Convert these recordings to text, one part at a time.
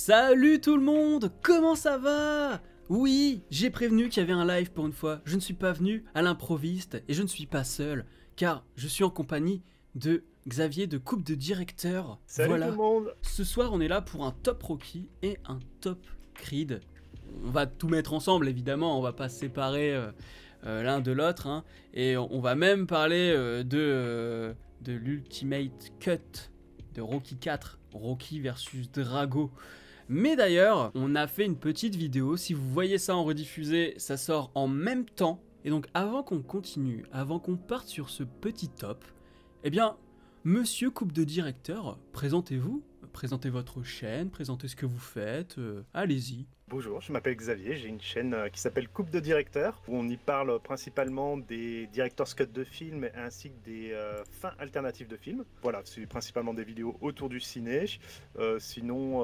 Salut tout le monde, comment ça va? Oui, j'ai prévenu qu'il y avait un live pour une fois. Je ne suis pas venu à l'improviste et je ne suis pas seul, car je suis en compagnie de Xavier de Coupe de Directeur. Salut voilà. tout le monde. Ce soir, on est là pour un top Rocky et un top Creed. On va tout mettre ensemble, évidemment, on va pas se séparer l'un de l'autre, hein. Et on va même parler de l'Ultimate Cut de Rocky 4, Rocky versus Drago. Mais d'ailleurs, on a fait une petite vidéo, si vous voyez ça en rediffusé, ça sort en même temps. Et donc avant qu'on continue, avant qu'on parte sur ce petit top, eh bien, monsieur Coupe de Directeur, présentez-vous, présentez votre chaîne, présentez ce que vous faites, allez-y. Bonjour, je m'appelle Xavier, j'ai une chaîne qui s'appelle Coupe de Directeur, où on y parle principalement des director's cut de films ainsi que des fins alternatives de films. Voilà, c'est principalement des vidéos autour du ciné. Sinon,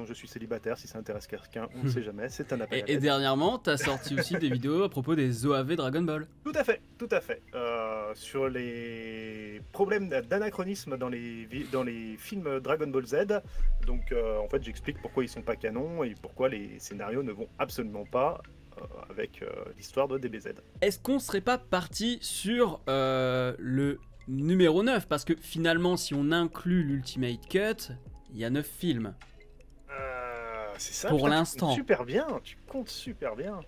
je suis célibataire, si ça intéresse quelqu'un, on ne sait jamais, c'est un appel à Et l'aide. dernièrement, t'as sorti aussi des vidéos à propos des OAV Dragon Ball. Tout à fait, tout à fait. Sur les problèmes d'anachronisme dans les films Dragon Ball Z. Donc en fait j'explique pourquoi ils sont pas canons et pourquoi les scénarios ne vont absolument pas avec l'histoire de DBZ. Est-ce qu'on serait pas parti sur le numéro 9? Parce que finalement, si on inclut l'Ultimate Cut, il y a 9 films. C'est ça. Pour putain, l'instant. Tu comptes super bien.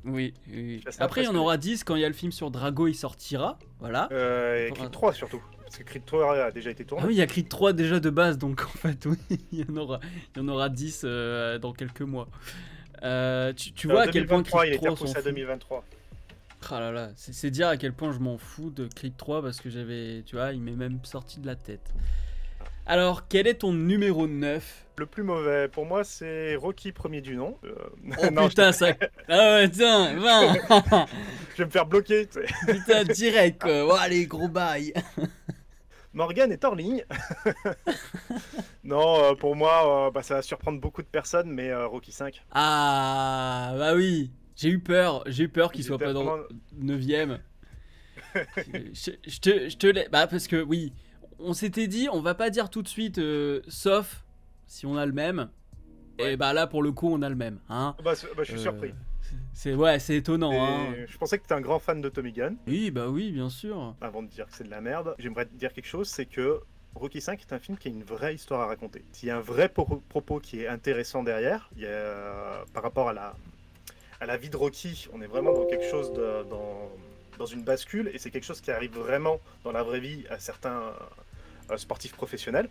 Oui, oui. Ça, c'est Après, il y en impressionnant. aura 10 quand il y a le film sur Drago, il sortira. Voilà. Et Creed 3 surtout. Parce que Creed 3 a déjà été tourné. Ah oui, il y a Creed 3 déjà de base, donc en fait, oui, il y en aura 10 dans quelques mois. Tu vois à quel point 2023, il Creed était 3 s'en repoussé à fout. 2023. Ah là là, c'est dire à quel point je m'en fous de Creed 3 parce que j'avais, tu vois, il m'est même sorti de la tête. Alors, quel est ton numéro 9? Le plus mauvais pour moi c'est Rocky premier du nom. Oh non, putain, ça... Ah ouais, tiens, 20. je vais me faire bloquer. Tu sais. Putain, direct quoi. Oh, allez, gros bail. Morgan est hors ligne. Non, pour moi, ça va surprendre beaucoup de personnes, mais Rocky 5. Ah, bah oui. J'ai eu peur qu'il Il soit était pas dans vraiment- 9ème. Je te laisse. Bah, parce que oui, on s'était dit, on va pas dire tout de suite, sauf si on a le même. Ouais. Et bah là, pour le coup, on a le même. Hein. Je suis surpris. C'est étonnant. Hein. Je pensais que tu es un grand fan de Tommy Gunn. Oui, bah oui, bien sûr. Avant de dire que c'est de la merde, j'aimerais te dire quelque chose, c'est que Rocky 5 est un film qui a une vraie histoire à raconter. Il y a un vrai propos qui est intéressant derrière. Il y a, par rapport à la vie de Rocky, on est vraiment dans quelque chose dans une bascule, et c'est quelque chose qui arrive vraiment dans la vraie vie à certains sportifs professionnels.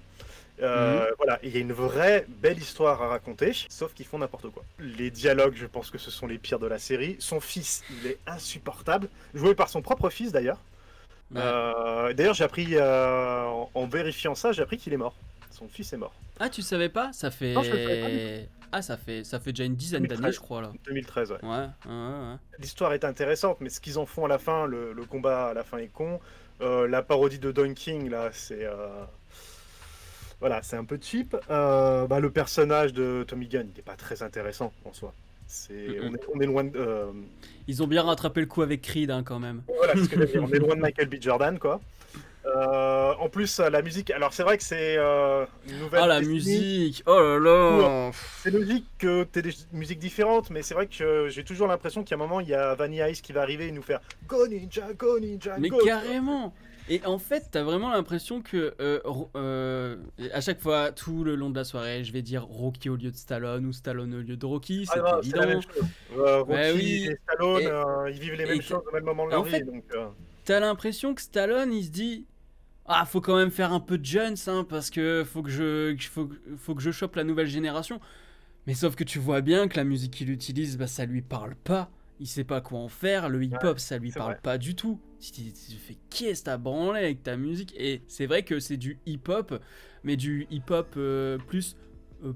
Voilà, et il y a une vraie belle histoire à raconter, sauf qu'ils font n'importe quoi. Les dialogues, je pense que ce sont les pires de la série. Son fils, il est insupportable, joué par son propre fils d'ailleurs. Ouais. D'ailleurs, j'ai appris, en vérifiant ça, j'ai appris qu'il est mort. Son fils est mort. Ah, tu savais pas? Ça fait. Non, je le savais pas du Ah, ça fait déjà une dizaine d'années, 2013. je crois là. 2013, ouais. Ouais. L'histoire est intéressante, mais ce qu'ils en font à la fin, le combat à la fin est con. La parodie de Don King, là, c'est... Voilà, c'est un peu cheap. Le personnage de Tommy Gunn, il n'est pas très intéressant en soi. On est loin de... Ils ont bien rattrapé le coup avec Creed, hein, quand même. Voilà, c'est ce que j'allais dire. On est loin de Michael B. Jordan, quoi. En plus, la musique... Alors, c'est vrai que c'est une nouvelle... Ah, la décennie. musique! Oh là là! C'est logique que tu aies des musiques différentes, mais c'est vrai que j'ai toujours l'impression qu'à un moment, il y a Vanilla Ice qui va arriver et nous faire Go Ninja, Go Ninja, Mais Go! carrément! Et en fait, t'as vraiment l'impression que à chaque fois, tout le long de la soirée, je vais dire Rocky au lieu de Stallone ou Stallone au lieu de Rocky, c'est non, c'est la même évident. chose. Rocky oui. et Stallone, Et- ils vivent les et mêmes choses au même moment de en leur fait, vie. Donc, T'as l'impression que Stallone, il se dit, ah, faut quand même faire un peu de Jones, hein, parce que faut que je chope la nouvelle génération. Mais sauf que tu vois bien que la musique qu'il utilise, bah, ça lui parle pas. Il sait pas quoi en faire. Le hip-hop, ça lui c'est parle vrai. pas du tout. Tu fais qu'est-ce que t'as branlé avec ta musique? Et c'est vrai que c'est du hip-hop, mais du hip-hop plus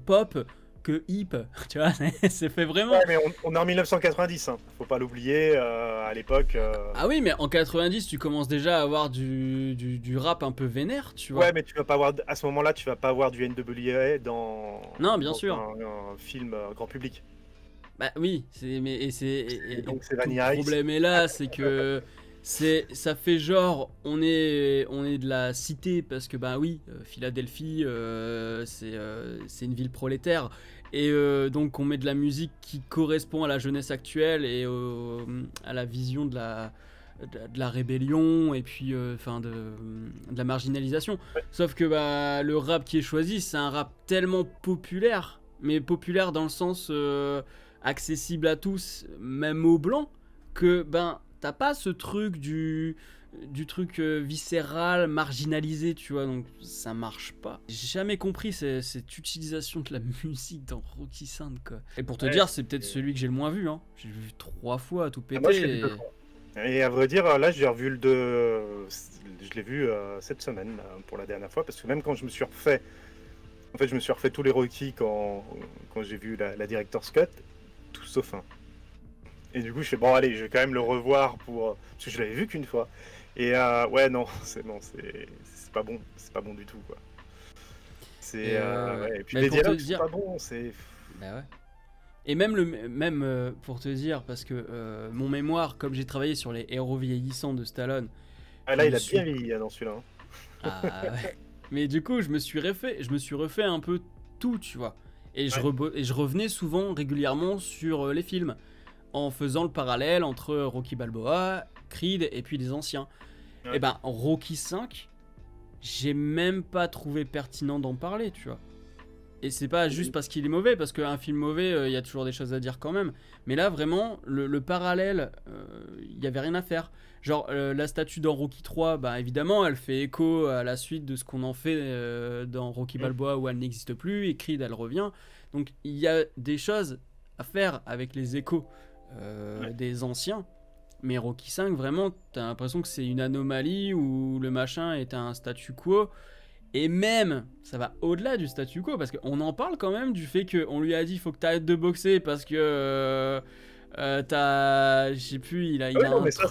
pop que hip. Tu vois, c'est fait vraiment. Ouais, mais on est en 1990, hein. Faut pas l'oublier. À l'époque. Ah oui, mais en 90, tu commences déjà à avoir du rap un peu vénère, tu vois. Ouais, mais tu vas pas avoir à ce moment-là, tu vas pas avoir du NWA Non, bien dans sûr. un film grand public. Bah oui, c'est mais et c'est Et donc, c'est tout le Vanilla Ice. problème est là, c'est que Ça fait genre, on est de la cité parce que bah oui, Philadelphie, c'est une ville prolétaire et donc on met de la musique qui correspond à la jeunesse actuelle et à la vision de la rébellion et puis enfin de la marginalisation. Sauf que bah le rap qui est choisi, c'est un rap tellement populaire, mais populaire dans le sens accessible à tous, même aux blancs, que ben t'as pas ce truc du truc viscéral, marginalisé, tu vois, donc ça marche pas. J'ai jamais compris cette utilisation de la musique dans Rocky V, quoi. Et pour te dire, c'est peut-être celui que j'ai le moins vu, hein. J'ai vu 3 fois à tout péter. Moi, je l'ai vu 2 fois. Et à vrai dire, là, j'ai revu je l'ai vu cette semaine pour la dernière fois, parce que même quand je me suis refait, en fait, je me suis refait tous les Rocky quand j'ai vu la Director's Cut, tout sauf un. Et du coup, je fais bon, allez, je vais quand même le revoir parce que je l'avais vu qu'une fois. Et ouais, non, c'est pas bon, c'est pas bon du tout, quoi. Ouais. Et puis les dialogues, c'est pas bon, c'est. Bah ouais. Et même pour te dire, parce que mon mémoire, comme j'ai travaillé sur les héros vieillissants de Stallone. Ah là, il a bien vieilli dans celui-là. Ah ouais. Mais du coup, je me suis refait un peu tout, tu vois. Et je revenais souvent, régulièrement sur les films, en faisant le parallèle entre Rocky Balboa, Creed et puis les anciens. Ouais. Et ben Rocky V, j'ai même pas trouvé pertinent d'en parler, tu vois. Et c'est pas juste parce qu'il est mauvais, parce qu'un film mauvais, y a toujours des choses à dire quand même. Mais là, vraiment, le parallèle, y avait rien à faire. Genre, la statue dans Rocky 3, bah évidemment, elle fait écho à la suite de ce qu'on en fait dans Rocky Balboa où elle n'existe plus, et Creed, elle revient. Donc, il y a des choses à faire avec les échos des anciens. Mais Rocky 5, vraiment, t'as l'impression que c'est une anomalie où le machin est un statu quo. Et même, ça va au-delà du statu quo, parce qu'on en parle quand même du fait qu'on lui a dit faut que t'arrêtes de boxer parce que t'as. Je sais plus, il a non, un mais truc.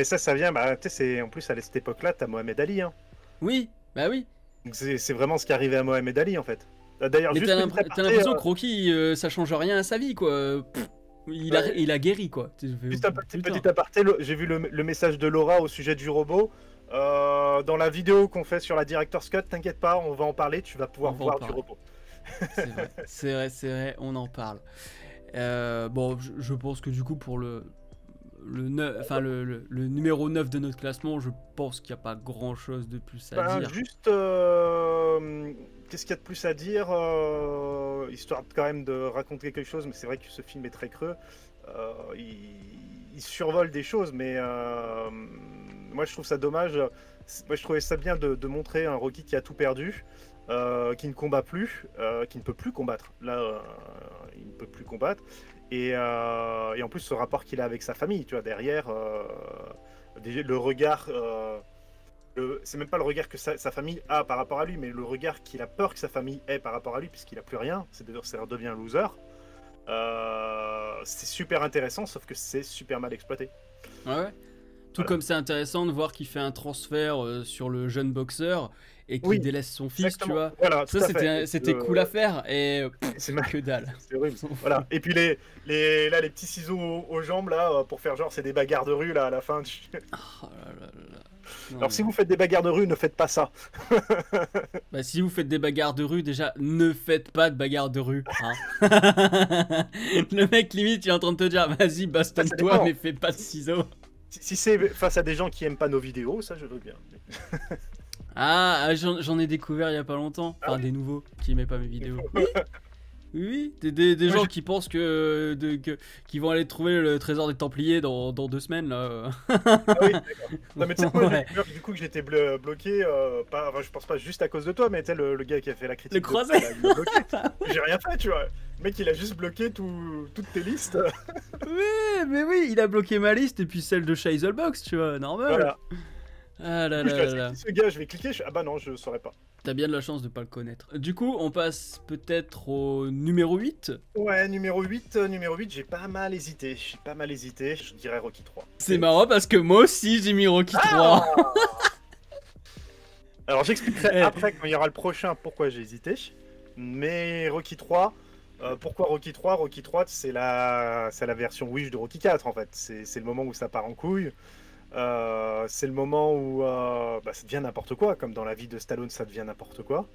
ça vient. Bah, tu sais, en plus, à cette époque-là, t'as Mohamed Ali. Hein. Oui, bah oui. Donc c'est vraiment ce qui arrivait à Mohamed Ali, en fait. D'ailleurs, mais t'as l'impression que Rocky, ça change rien à sa vie, quoi. Il a guéri, quoi. Juste un petit aparté, j'ai vu le message de Laura au sujet du robot. Dans la vidéo qu'on fait sur la Director's Cut, t'inquiète pas, on va en parler, tu vas pouvoir voir du robot. C'est vrai, on en parle. Bon, je pense que du coup, pour le numéro 9 de notre classement, je pense qu'il n'y a pas grand chose de plus à dire. Juste, qu'est-ce qu'il y a de plus à dire histoire quand même de raconter quelque chose, mais c'est vrai que ce film est très creux. Il survole des choses, mais moi je trouve ça dommage. Moi je trouvais ça bien de montrer un Rocky qui a tout perdu, qui ne combat plus, qui ne peut plus combattre. Là, il ne peut plus combattre. Et en plus, ce rapport qu'il a avec sa famille, tu vois, derrière, le regard. C'est même pas le regard que sa famille a par rapport à lui, mais le regard qu'il a peur que sa famille ait par rapport à lui, puisqu'il a plus rien, c'est-à-dire devient un loser. C'est super intéressant, sauf que c'est super mal exploité. Ouais. Tout comme c'est intéressant de voir qu'il fait un transfert sur le jeune boxeur et qu'il délaisse son fils, tu vois. Voilà, ça, c'était cool à faire et c'est que dalle. C'est horrible. Voilà. Et puis les petits ciseaux aux jambes là pour faire genre c'est des bagarres de rue là à la fin. Oh là là là. Non, alors si vous faites des bagarres de rue, ne faites pas ça. Bah si vous faites des bagarres de rue, déjà ne faites pas de bagarres de rue. Hein. Le mec limite il est en train de te dire vas-y bastonne-toi mais fais pas de ciseaux. Si c'est face à des gens qui aiment pas nos vidéos, ça je veux bien. Ah, j'en ai découvert il y a pas longtemps. Enfin des nouveaux qui aimaient pas mes vidéos. Oui, des gens qui pensent qu'ils vont aller trouver le trésor des Templiers dans 2 semaines là. Ah oui, d'accord. Non mais tu sais quoi, du coup que j'étais bloqué, je pense pas juste à cause de toi, mais tu sais le gars qui a fait la critique. Le croisé. J'ai rien fait, tu vois. Le mec il a juste bloqué toutes tes listes. Oui, mais oui, il a bloqué ma liste et puis celle de Shizelbox, tu vois, normal. Voilà. Ah là là là. Ce gars, je vais cliquer, ah bah non, je saurais pas. T'as bien de la chance de pas le connaître. Du coup, on passe peut-être au numéro 8. Ouais, numéro 8, j'ai pas mal hésité. Je dirais Rocky 3. C'est marrant parce que moi aussi j'ai mis Rocky 3. Alors j'expliquerai après quand il y aura le prochain pourquoi j'ai hésité. Mais Rocky 3, pourquoi Rocky 3 ? Rocky 3, c'est la version Wish de Rocky 4 en fait. C'est le moment où ça part en couille. C'est le moment où ça devient n'importe quoi, comme dans la vie de Stallone, ça devient n'importe quoi.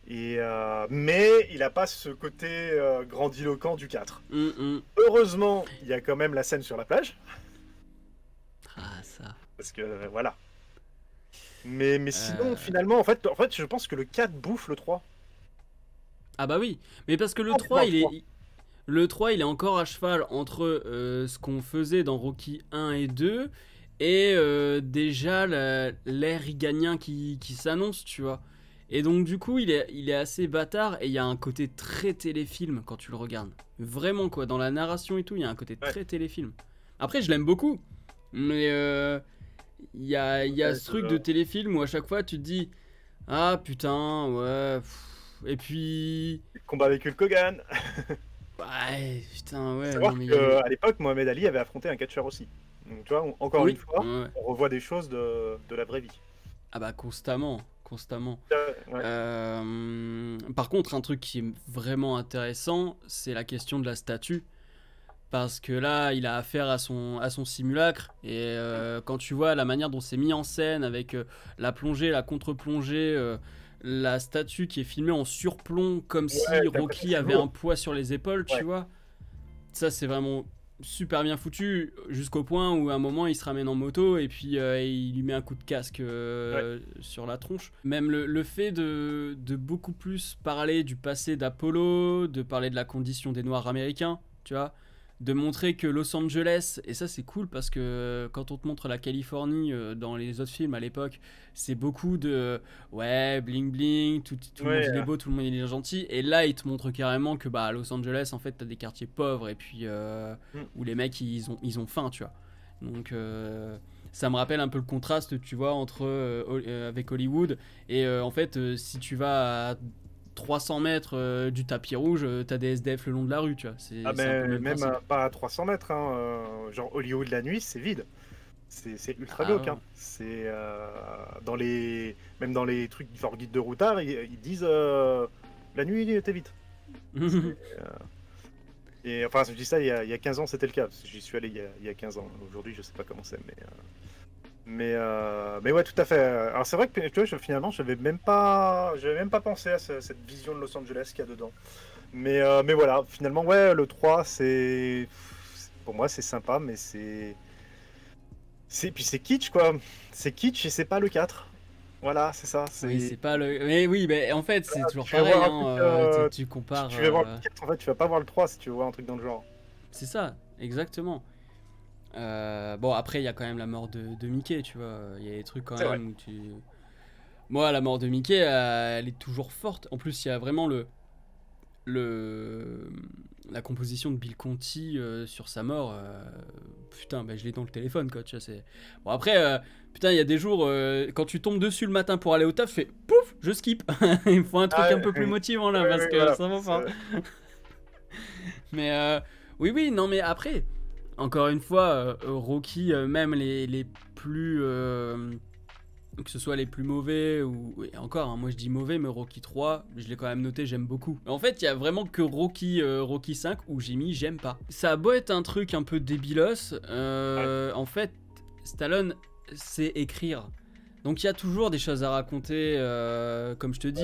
Mais il n'a pas ce côté grandiloquent du 4. Heureusement, il y a quand même la scène sur la plage. Ah, ça. Parce que voilà. Mais sinon, finalement, en fait, je pense que le 4 bouffe le 3. Ah bah oui, mais parce que le 3, le 3, il est encore à cheval entre ce qu'on faisait dans Rocky 1 et 2 et déjà l'ère Iganien qui s'annonce, tu vois. Et donc du coup, il est assez bâtard et il y a un côté très téléfilm quand tu le regardes. Vraiment quoi, dans la narration et tout, il y a un côté très téléfilm. Après, je l'aime beaucoup, mais il y a ce truc de téléfilm où à chaque fois tu te dis ah putain, ouais... Et puis... Combat avec Hulk Hogan. Ouais, putain, ouais. Savoir qu'à l'époque, Mohamed Ali avait affronté un catcheur aussi. Donc tu vois, encore une fois, ouais. on revoit des choses de la vraie vie. Ah bah constamment. Ouais. Par contre, un truc qui est vraiment intéressant, c'est la question de la statue. Parce que là, il a affaire à son simulacre. Et quand tu vois la manière dont c'est mis en scène avec la plongée, la contre-plongée... la statue qui est filmée en surplomb comme si Rocky avait un poids sur les épaules, tu vois. Ça, c'est vraiment super bien foutu jusqu'au point où à un moment il se ramène en moto et puis il lui met un coup de casque sur la tronche. Même le fait de beaucoup plus parler du passé d'Apollo, de parler de la condition des Noirs américains, tu vois, de montrer que Los Angeles, et ça c'est cool parce que quand on te montre la Californie dans les autres films à l'époque, c'est beaucoup de ouais bling bling, tout le monde il est beau, tout le monde il est gentil, et là il te montre carrément que bah à Los Angeles en fait t'as des quartiers pauvres et puis où les mecs ils ont faim, tu vois. Donc ça me rappelle un peu le contraste, tu vois, entre avec Hollywood et en fait si tu vas à 300 mètres du tapis rouge, t'as des SDF le long de la rue, tu vois. C'est même pas à 300 mètres, hein, genre Hollywood la nuit, c'est vide. C'est ultra glauque. Hein. C'est même dans les trucs genre guide de routard, ils disent la nuit, t'es vite. Et enfin, je dis ça il y a 15 ans, c'était le cas. J'y suis allé il y a 15 ans. Aujourd'hui, je sais pas comment c'est, mais ouais, tout à fait. Alors c'est vrai que tu vois, finalement, j'avais même pas pensé à cette vision de Los Angeles qu'il y a dedans. Mais voilà, finalement, ouais, le 3, pour moi, c'est sympa, mais puis c'est kitsch, quoi. C'est kitsch et c'est pas le 4. Voilà, c'est ça. Oui, c'est pas le... Mais oui, mais en fait, c'est toujours pareil, hein, tu compares... Tu veux voir le 4, en fait, tu vas pas voir le 3 si tu veux voir un truc dans le genre. C'est ça, exactement. Bon, après, il y a quand même la mort de Mickey, tu vois. Il y a des trucs quand même où tu... Moi, la mort de Mickey, elle est toujours forte. En plus, il y a vraiment la composition de Bill Conti sur sa mort. Putain, bah, je l'ai dans le téléphone, quoi. Tu vois, c'est... Bon, après, putain, il y a des jours, quand tu tombes dessus le matin pour aller au taf, tu fais pouf, je skip. Il faut un truc un peu plus motivant, là, parce que voilà, ça va pas. Mais oui, non, mais après... Encore une fois, Rocky, même les plus... que ce soit les plus mauvais, ou... Et encore, hein, moi je dis mauvais, mais Rocky 3, je l'ai quand même noté, j'aime beaucoup. En fait, il y a vraiment que Rocky 5 où j'ai mis j'aime pas. Ça a beau être un truc un peu débilos, en fait, Stallone sait écrire. Donc il y a toujours des choses à raconter, comme je te dis,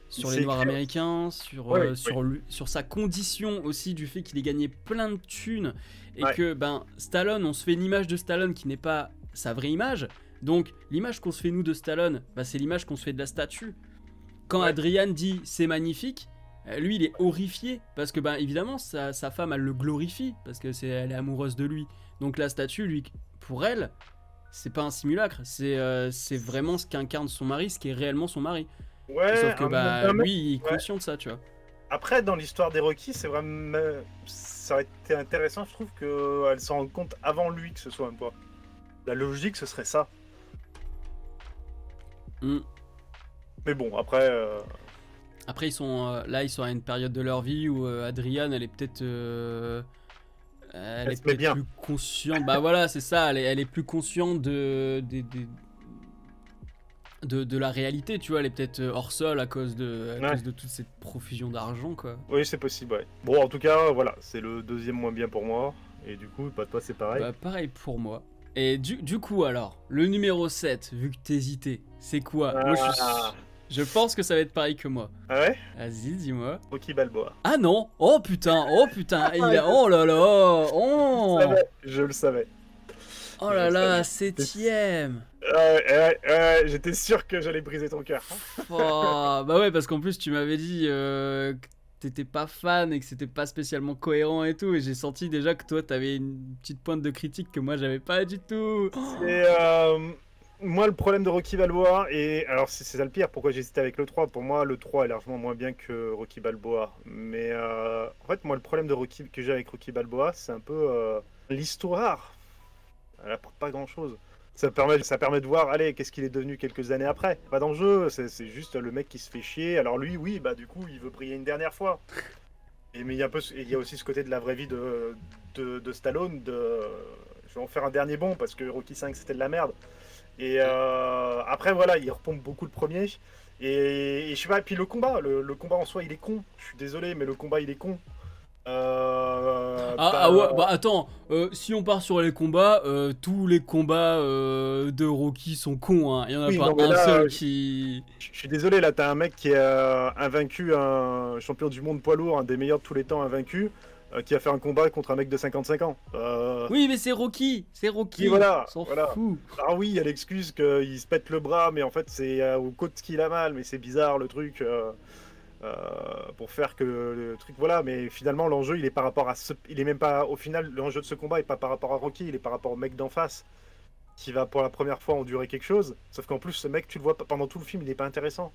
sur les Noirs américains, sur sa condition aussi, du fait qu'il ait gagné plein de thunes et que Stallone, on se fait une image de Stallone qui n'est pas sa vraie image. Donc l'image qu'on se fait nous de Stallone, c'est l'image qu'on se fait de la statue. Quand Adrian dit c'est magnifique, lui il est horrifié parce que évidemment sa femme elle le glorifie parce que elle est amoureuse de lui. Donc la statue, lui, pour elle, c'est pas un simulacre, c'est vraiment ce qu'incarne son mari, ce qui est réellement son mari. Ouais, sauf que lui il est conscient de ça, tu vois. Après, dans l'histoire des Rocky, c'est vraiment... ça aurait été intéressant, je trouve, qu'elle s'en rende compte avant lui que ce soit un poids. La logique, ce serait ça. Mais bon, après... Après, ils sont à une période de leur vie où Adrian, elle est peut-être... elle est peut-être plus consciente. Bah voilà, c'est ça, elle est plus consciente de la réalité, tu vois, elle est peut-être hors sol à cause de toute cette profusion d'argent, quoi. Oui, c'est possible, ouais. Bon, en tout cas, voilà, c'est le deuxième moins bien pour moi, et du coup, toi, c'est pareil. Bah, pareil pour moi. Et du coup, alors, le numéro 7, vu que t'hésitais, c'est quoi? Moi, je pense que ça va être pareil que moi. Ah ouais? Vas-y, dis-moi. Rocky Balboa. Ah non! Oh putain! Oh là là! Oh! Je le savais. Oh là là, 7ème! J'étais sûr que j'allais briser ton cœur. Oh, bah ouais, parce qu'en plus, tu m'avais dit que t'étais pas fan et que c'était pas spécialement cohérent et tout, et j'ai senti déjà que toi, t'avais une petite pointe de critique que moi, j'avais pas du tout. Et moi, le problème de Rocky Balboa, et alors c'est ça le pire, pourquoi j'hésitais avec le 3. Pour moi, le 3 est largement moins bien que Rocky Balboa. Mais en fait, moi, le problème que j'ai avec Rocky Balboa, c'est un peu l'histoire. Elle apporte pas grand-chose. Ça permet de voir, allez, qu'est-ce qu'il est devenu quelques années après. Pas dans le jeu, c'est juste le mec qui se fait chier. Alors lui, oui, bah du coup, il veut briller une dernière fois. Mais il y a aussi ce côté de la vraie vie de Stallone, je vais en faire un dernier bond parce que Rocky 5 c'était de la merde. Et après voilà, il repompe beaucoup le premier. Et je sais pas, et puis le combat en soi il est con. Je suis désolé, mais le combat il est con. Ouais, bah attends, si on part sur les combats, tous les combats de Rocky sont cons, hein. Il y en a Oui, pas non, mais un là, seul qui... Je suis désolé, là t'as un mec qui a invaincu un champion du monde poids lourd, un des meilleurs de tous les temps invaincu, qui a fait un combat contre un mec de 55 ans. Oui, mais c'est Rocky, Oui, voilà, on s'en voilà. fout. Ah oui, il y a l'excuse qu'il se pète le bras, mais en fait c'est aux côtes qu'il a mal, mais c'est bizarre le truc. Pour faire que le truc, voilà, mais finalement l'enjeu il est par rapport à il est même pas, au final l'enjeu de ce combat est pas par rapport à Rocky, il est par rapport au mec d'en face qui va pour la première fois endurer quelque chose, sauf qu'en plus ce mec tu le vois pendant tout le film, il est pas intéressant.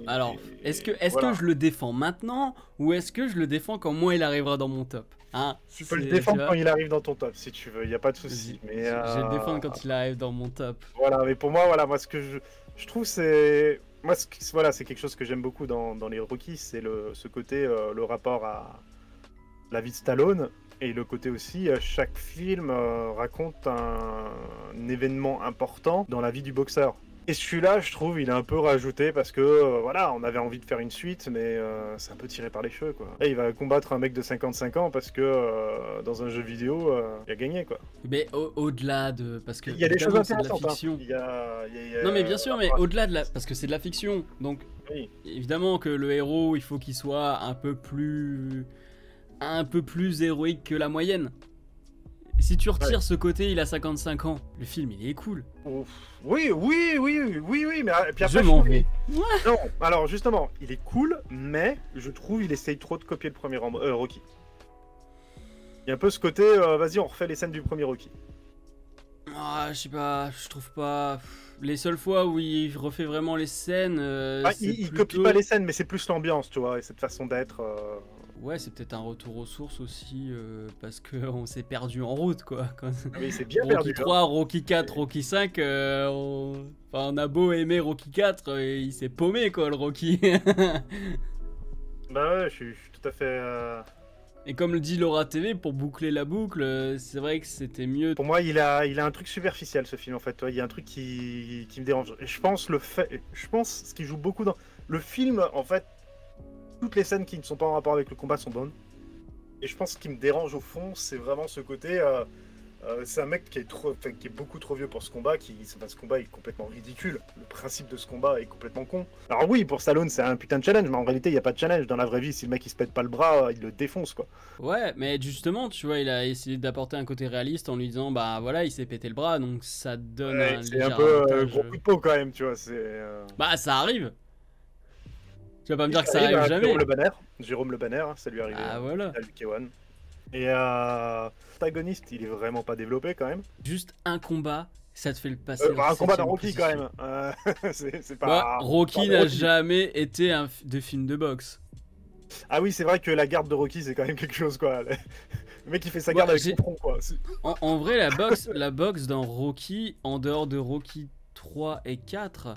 Alors, est-ce voilà. que je le défends maintenant ou est-ce que je le défends quand moi il arrivera dans mon top, hein? Tu peux le défendre quand il arrive dans ton top si tu veux, il y a pas de souci. Mais je vais le défendre quand il arrive dans mon top. Voilà, mais pour moi, voilà, moi ce que je trouve c'est moi voilà, c'est quelque chose que j'aime beaucoup dans les Rocky, c'est ce côté le rapport à la vie de Stallone et le côté aussi chaque film raconte un événement important dans la vie du boxeur. Et celui-là, je trouve, il est un peu rajouté parce que voilà, on avait envie de faire une suite, mais c'est un peu tiré par les cheveux, quoi. Et il va combattre un mec de 55 ans parce que dans un jeu vidéo, il a gagné, quoi. Mais au-delà de... Parce que il y a des choses intéressantes, de la fiction. Hein. Non mais bien sûr, mais au-delà de la... Parce que c'est de la fiction, donc oui. Évidemment que le héros, il faut qu'il soit un peu plus héroïque que la moyenne. Si tu retires ce côté, il a 55 ans, le film il est cool. Oui, mais puis après, je m'en vais. Non, alors justement, il est cool, mais je trouve il essaye trop de copier le premier Rocky. Il y a un peu ce côté, vas-y, on refait les scènes du premier Rocky. Ah, je sais pas, je trouve pas. Les seules fois où il refait vraiment les scènes. Il copie pas les scènes, mais c'est plus l'ambiance, tu vois, et cette façon d'être. Ouais, c'est peut-être un retour aux sources aussi, parce qu'on s'est perdu en route, quoi. Oui, c'est bien Rocky perdu. 3, Rocky 4, Rocky 5, on a beau aimer Rocky 4, il s'est paumé, quoi, le Rocky. Bah ouais, je suis tout à fait... Et comme le dit Laura TV, pour boucler la boucle, c'est vrai que c'était mieux. Pour moi, il a un truc superficiel, ce film, en fait. Il y a un truc qui me dérange. Je pense ce qui joue beaucoup dans... Le film, en fait, toutes les scènes qui ne sont pas en rapport avec le combat sont bonnes. Et je pense ce qui me dérange au fond, c'est vraiment ce côté... c'est un mec qui est beaucoup trop vieux pour ce combat. Ce combat est complètement ridicule. Le principe de ce combat est complètement con. Alors oui, pour Stallone, c'est un putain de challenge, mais en réalité, il n'y a pas de challenge. Dans la vraie vie, si le mec il se pète pas le bras, il le défonce, quoi. Ouais, mais justement, tu vois, il a essayé d'apporter un côté réaliste en lui disant, bah voilà, il s'est pété le bras, donc ça donne un léger c'est un peu avantage. gros coup de peau quand même, tu vois. Bah ça arrive. Tu vas pas me dire que ça arrive jamais. Jérôme Le Banner, ça lui est arrivé. Ah voilà. À Luke-One. Et l'antagoniste, il est vraiment pas développé quand même. Juste un combat, ça te fait le passer. Un combat dans Rocky quand même. C'est pas. Ouais, Rocky n'a jamais été de film de boxe. Ah oui, c'est vrai que la garde de Rocky, c'est quand même quelque chose, quoi. Le mec, il fait sa garde avec son front, quoi. En vrai, la boxe dans Rocky, en dehors de Rocky 3 et 4,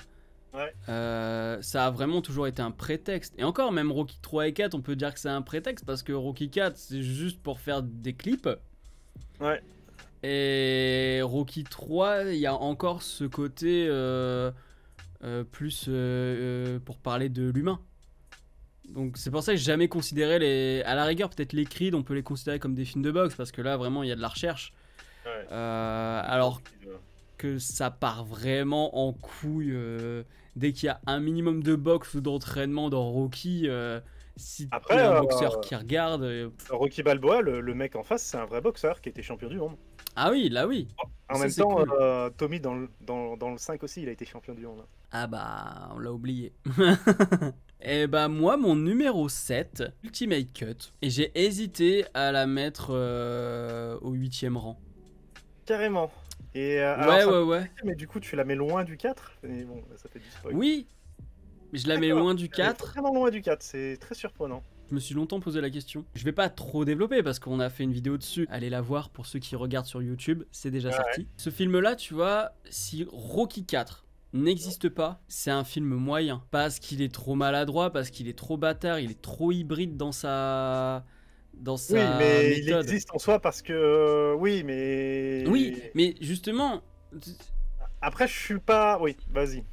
ouais. Ça a vraiment toujours été un prétexte. Et encore, même Rocky 3 et 4, on peut dire que c'est un prétexte parce que Rocky 4, c'est juste pour faire des clips. Ouais. Et Rocky 3, il y a encore ce côté plus pour parler de l'humain. Donc c'est pour ça que j'ai jamais considéré les... À la rigueur, peut-être les Creed, on peut les considérer comme des films de boxe, parce que là, vraiment, il y a de la recherche. Ouais. Alors que ça part vraiment en couille dès qu'il y a un minimum de boxe ou d'entraînement dans Rocky. Si t'es Après, un boxeur qui regarde... Rocky Balboa, le mec en face, c'est un vrai boxeur qui était champion du monde. Ah oui, là oui. En Ça, même c'est temps, cool. Tommy, dans le 5 aussi, il a été champion du monde. Ah bah, on l'a oublié. Et bah moi, mon numéro 7, Ultimate Cut. Et j'ai hésité à la mettre au 8ème rang. Carrément. Et, Ouais. Mais du coup, tu la mets loin du 4. Et bon, ça fait du spoil. Oui, je la mets loin du Elle est 4. vraiment loin du 4, c'est très surprenant. Je me suis longtemps posé la question. Je vais pas trop développer parce qu'on a fait une vidéo dessus. Allez la voir pour ceux qui regardent sur YouTube, c'est déjà sorti. Ce film-là, tu vois, si Rocky 4 n'existe pas, c'est un film moyen. Parce qu'il est trop maladroit, parce qu'il est trop bâtard, il est trop hybride dans sa Oui, mais il méthode. existe en soi parce que... Oui, mais justement, Après, je suis pas... Oui, vas-y.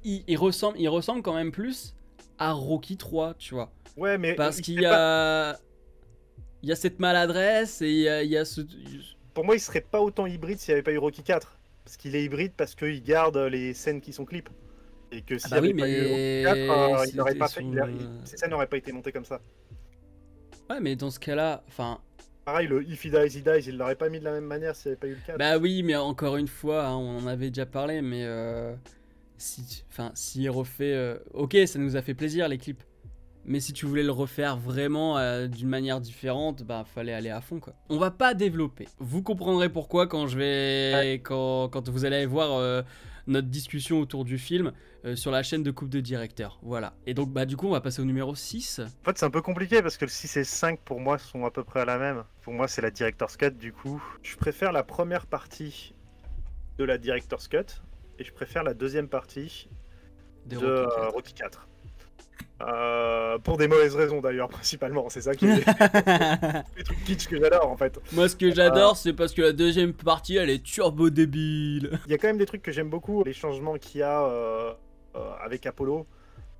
il ressemble quand même plus à Rocky 3, tu vois. Ouais, mais... Parce qu'il y a... Il y a cette maladresse et il y a ce... Pour moi, il serait pas autant hybride s'il n'y avait pas eu Rocky 4. Parce qu'il est hybride parce qu'il garde les scènes qui sont clips. Et que s'il n'y avait pas eu Rocky 4, il n'aurait pas fait... ces scènes n'auraient pas été montées comme ça. Ouais, mais dans ce cas-là, enfin... Pareil, le If he dies, he dies, il l'aurait pas mis de la même manière s'il n'y avait pas eu le 4. Bah oui, mais encore une fois, hein, on en avait déjà parlé, mais... s'il refait... Ok, ça nous a fait plaisir, les clips. Mais si tu voulais le refaire vraiment d'une manière différente, bah fallait aller à fond, quoi. On va pas développer. Vous comprendrez pourquoi quand je vais... Quand vous allez voir notre discussion autour du film sur la chaîne de Coupe de Directeurs. Voilà. Et donc, bah du coup, on va passer au numéro 6. En fait, c'est un peu compliqué parce que le 6 et 5 pour moi sont à peu près à la même. Pour moi, c'est la Director's Cut du coup. Je préfère la première partie de la Director's Cut et je préfère la deuxième partie de Rocky 4. Pour des mauvaises raisons d'ailleurs, principalement. C'est ça qui est les trucs kitsch que j'adore en fait. Moi, ce que j'adore, c'est parce que la deuxième partie, elle est turbo débile. Il y a quand même des trucs que j'aime beaucoup. Les changements qu'il y a avec Apollo.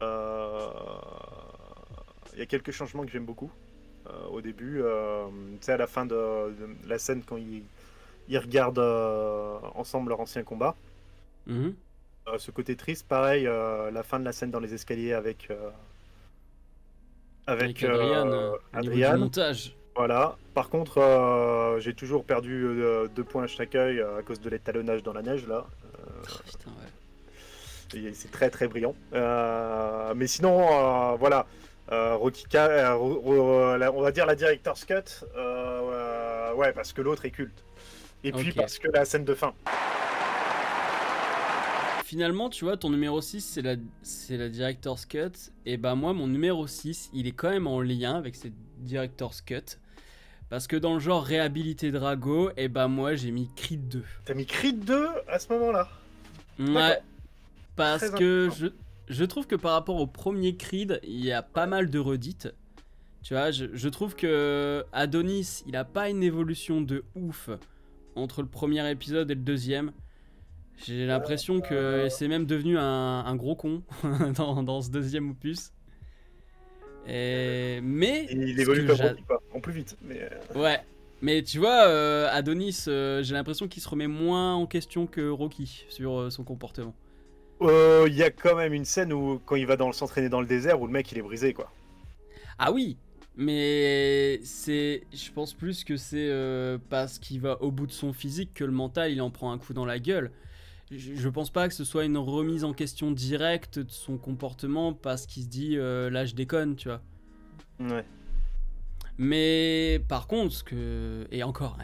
Il y a quelques changements que j'aime beaucoup. Au début, tu sais, à la fin de la scène, quand ils regardent ensemble leur ancien combat. Ce côté triste, pareil, la fin de la scène dans les escaliers avec Adrian. Montage. Voilà. Par contre, j'ai toujours perdu 2 points à chaque œil à cause de l'étalonnage dans la neige là. Putain, ouais. C'est très très brillant. Mais sinon, voilà. Rocky 4, on va dire la Director's Cut. Ouais, parce que l'autre est culte. Et puis parce que la scène de fin. Finalement, tu vois, ton numéro 6, c'est la Director's Cut. Et bah moi, mon numéro 6, il est quand même en lien avec cette Director's Cut. Parce que dans le genre réhabilité Drago, et bah moi, j'ai mis Creed 2. T'as mis Creed 2 à ce moment-là? Ouais, parce que je trouve que par rapport au premier Creed, il y a pas mal de redites. Tu vois, je trouve que Adonis, il a pas une évolution de ouf entre le premier épisode et le deuxième. J'ai l'impression que c'est même devenu un gros con dans ce deuxième opus. Mais il évolue comme Rocky, quoi, en plus vite. Mais ouais, mais tu vois, Adonis, j'ai l'impression qu'il se remet moins en question que Rocky sur son comportement. Il y a quand même une scène où quand il va s'entraîner dans le désert où le mec il est brisé, quoi. Ah oui, mais je pense plus que c'est parce qu'il va au bout de son physique que le mental il en prend un coup dans la gueule. Je pense pas que ce soit une remise en question directe de son comportement parce qu'il se dit là je déconne, tu vois. Ouais. Mais par contre, et encore,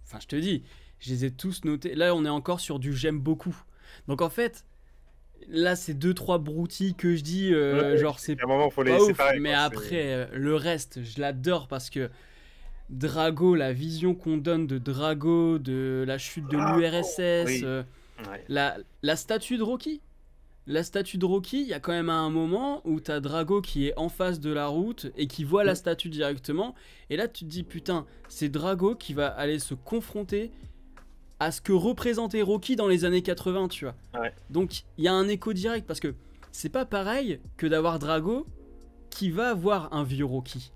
enfin je te dis, je les ai tous notés. Là on est encore sur du j'aime beaucoup. Donc en fait, là c'est 2-3 broutilles que je dis, genre c'est à un moment, faut les pas ouf, séparer, mais quoi, après le reste je l'adore parce que Drago, la vision qu'on donne de Drago, de la chute de l'URSS, oui. La statue de Rocky. La statue de Rocky, il y a quand même un moment où t'as Drago qui est en face de la route et qui voit la statue directement. Et là, tu te dis, putain, c'est Drago qui va aller se confronter à ce que représentait Rocky dans les années 80, tu vois. Ouais. Donc, il y a un écho direct parce que c'est pas pareil que d'avoir Drago qui va voir un vieux Rocky.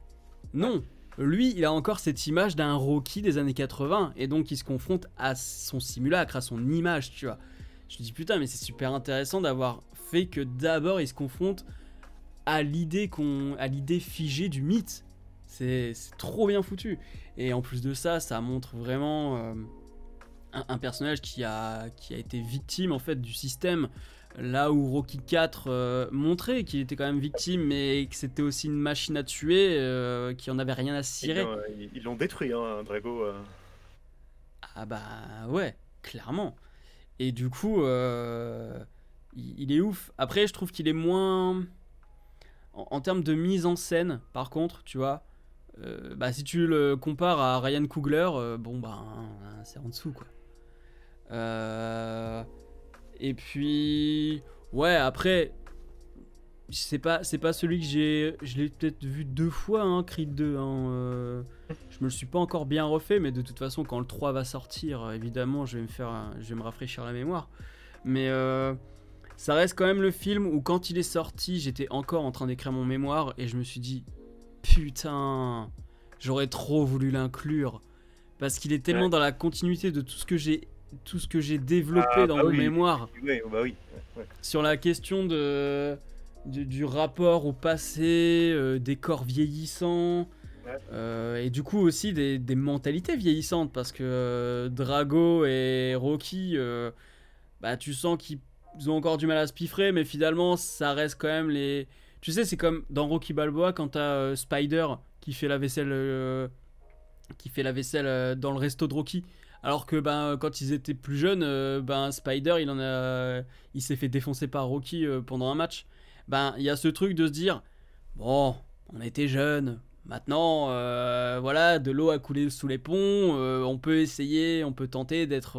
Non, lui, il a encore cette image d'un Rocky des années 80, et donc il se confronte à son simulacre, à son image, tu vois. Je me dis putain, mais c'est super intéressant d'avoir fait que d'abord il se confronte à l'idée figée du mythe. C'est trop bien foutu. Et en plus de ça, ça montre vraiment un personnage qui a été victime en fait du système. Là où Rocky 4 montrait qu'il était quand même victime, mais que c'était aussi une machine à tuer, qui en avait rien à cirer. Ils l'ont détruit, hein, Drago. Ah bah ouais, clairement. Et du coup, il est ouf. Après, je trouve qu'il est moins... En termes de mise en scène, par contre, tu vois, bah, si tu le compares à Ryan Coogler, bon bah, c'est en dessous, quoi. Et puis... Ouais, après... C'est pas celui que je l'ai peut-être vu 2 fois, hein, Creed 2. Hein, je me le suis pas encore bien refait, mais de toute façon, quand le 3 va sortir, évidemment, je vais me rafraîchir la mémoire. Mais ça reste quand même le film où, quand il est sorti, j'étais encore en train d'écrire mon mémoire et je me suis dit, putain, j'aurais trop voulu l'inclure. Parce qu'il est tellement dans la continuité de tout ce que j'ai développé dans mon mémoire. Oui, bah oui. Ouais. Sur la question du rapport au passé, des corps vieillissants, et du coup aussi des mentalités vieillissantes, parce que Drago et Rocky, bah, tu sens qu'ils ont encore du mal à se piffrer, mais finalement ça reste quand même les... Tu sais, c'est comme dans Rocky Balboa quand t'as Spider qui fait la vaisselle dans le resto de Rocky. Alors que quand ils étaient plus jeunes, Spider il s'est fait défoncer par Rocky pendant un match. Il y a ce truc de se dire, bon, on était jeunes, maintenant, voilà, de l'eau a coulé sous les ponts, on peut essayer, on peut tenter d'être,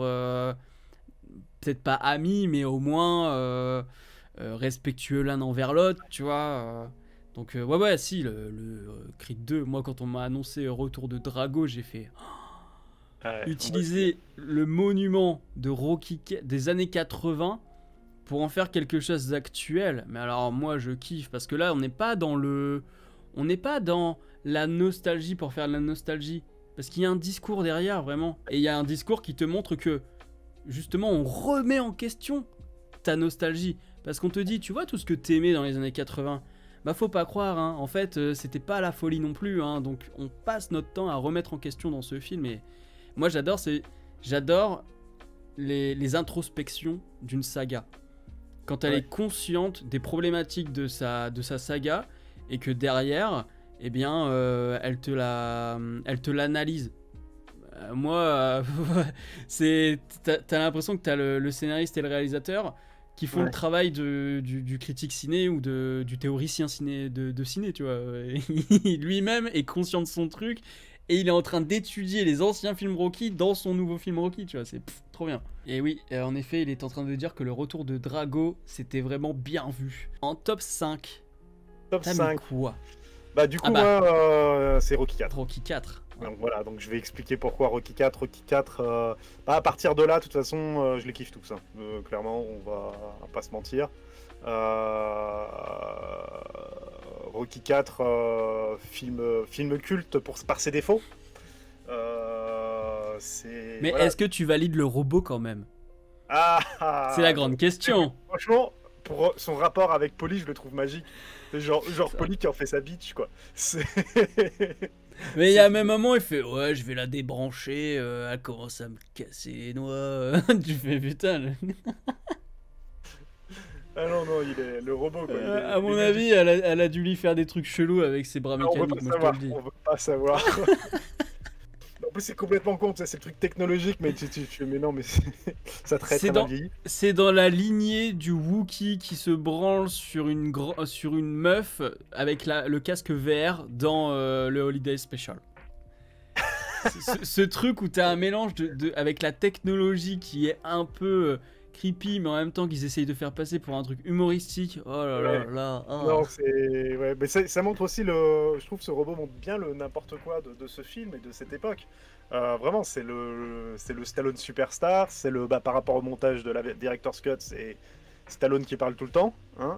peut-être pas amis, mais au moins respectueux l'un envers l'autre, tu vois. Donc, ouais, si, le Creed 2, moi, quand on m'a annoncé Retour de Drago, j'ai fait... utiliser le monument de Rocky des années 80 pour en faire quelque chose d'actuel. Mais alors moi je kiffe, parce que là on n'est pas dans la nostalgie pour faire de la nostalgie, parce qu'il y a un discours derrière vraiment, et il y a un discours qui te montre que justement on remet en question ta nostalgie, parce qu'on te dit, tu vois tout ce que t'aimais dans les années 80, bah faut pas croire, hein. En fait c'était pas la folie non plus, hein. Donc on passe notre temps à remettre en question dans ce film, et moi j'adore les introspections d'une saga. Quand elle est consciente des problématiques de sa saga, et que derrière, eh bien, elle te l'analyse. Moi, t'as l'impression que t'as le scénariste et le réalisateur qui font le travail du critique ciné ou du théoricien ciné, de ciné, tu vois. Lui-même est conscient de son truc. Et il est en train d'étudier les anciens films Rocky dans son nouveau film Rocky, tu vois, c'est trop bien. Et oui, en effet, il est en train de dire que le retour de Drago, c'était vraiment bien vu. En top 5, t'as mis quoi? Bah du coup, moi, c'est Rocky 4. Rocky 4. Donc voilà, donc je vais expliquer pourquoi Rocky 4. Rocky 4, à partir de là, de toute façon, je les kiffe tous. Hein. Clairement, on va pas se mentir. Rocky 4, film culte par ses défauts. Mais voilà. Est-ce que tu valides le robot quand même? C'est la grande question. Franchement, pour son rapport avec Polly, je le trouve magique. C'est genre Polly qui en fait sa bitch, quoi. Mais il y a même un moment, il fait, ouais, je vais la débrancher, elle commence à me casser les noix. Tu fais, putain. Ah non, le robot, quoi. À mon avis, elle a dû lui faire des trucs chelous avec ses bras mécaniques, moi je te le dis. On veut pas savoir. En plus, c'est complètement con, c'est le truc technologique, mais mais non, mais ça traite très mal vieilli. C'est dans la lignée du Wookiee qui se branle sur une meuf avec le casque VR dans le Holiday Special. ce truc où t'as un mélange avec la technologie qui est un peu creepy, mais en même temps qu'ils essayent de faire passer pour un truc humoristique. Oh là là là. Oh. Non, c'est... Ouais, mais ça montre aussi je trouve que ce robot montre bien le n'importe quoi de ce film et de cette époque. Vraiment, c'est le Stallone superstar. C'est par rapport au montage de la Director's Cut, c'est Stallone qui parle tout le temps. Hein.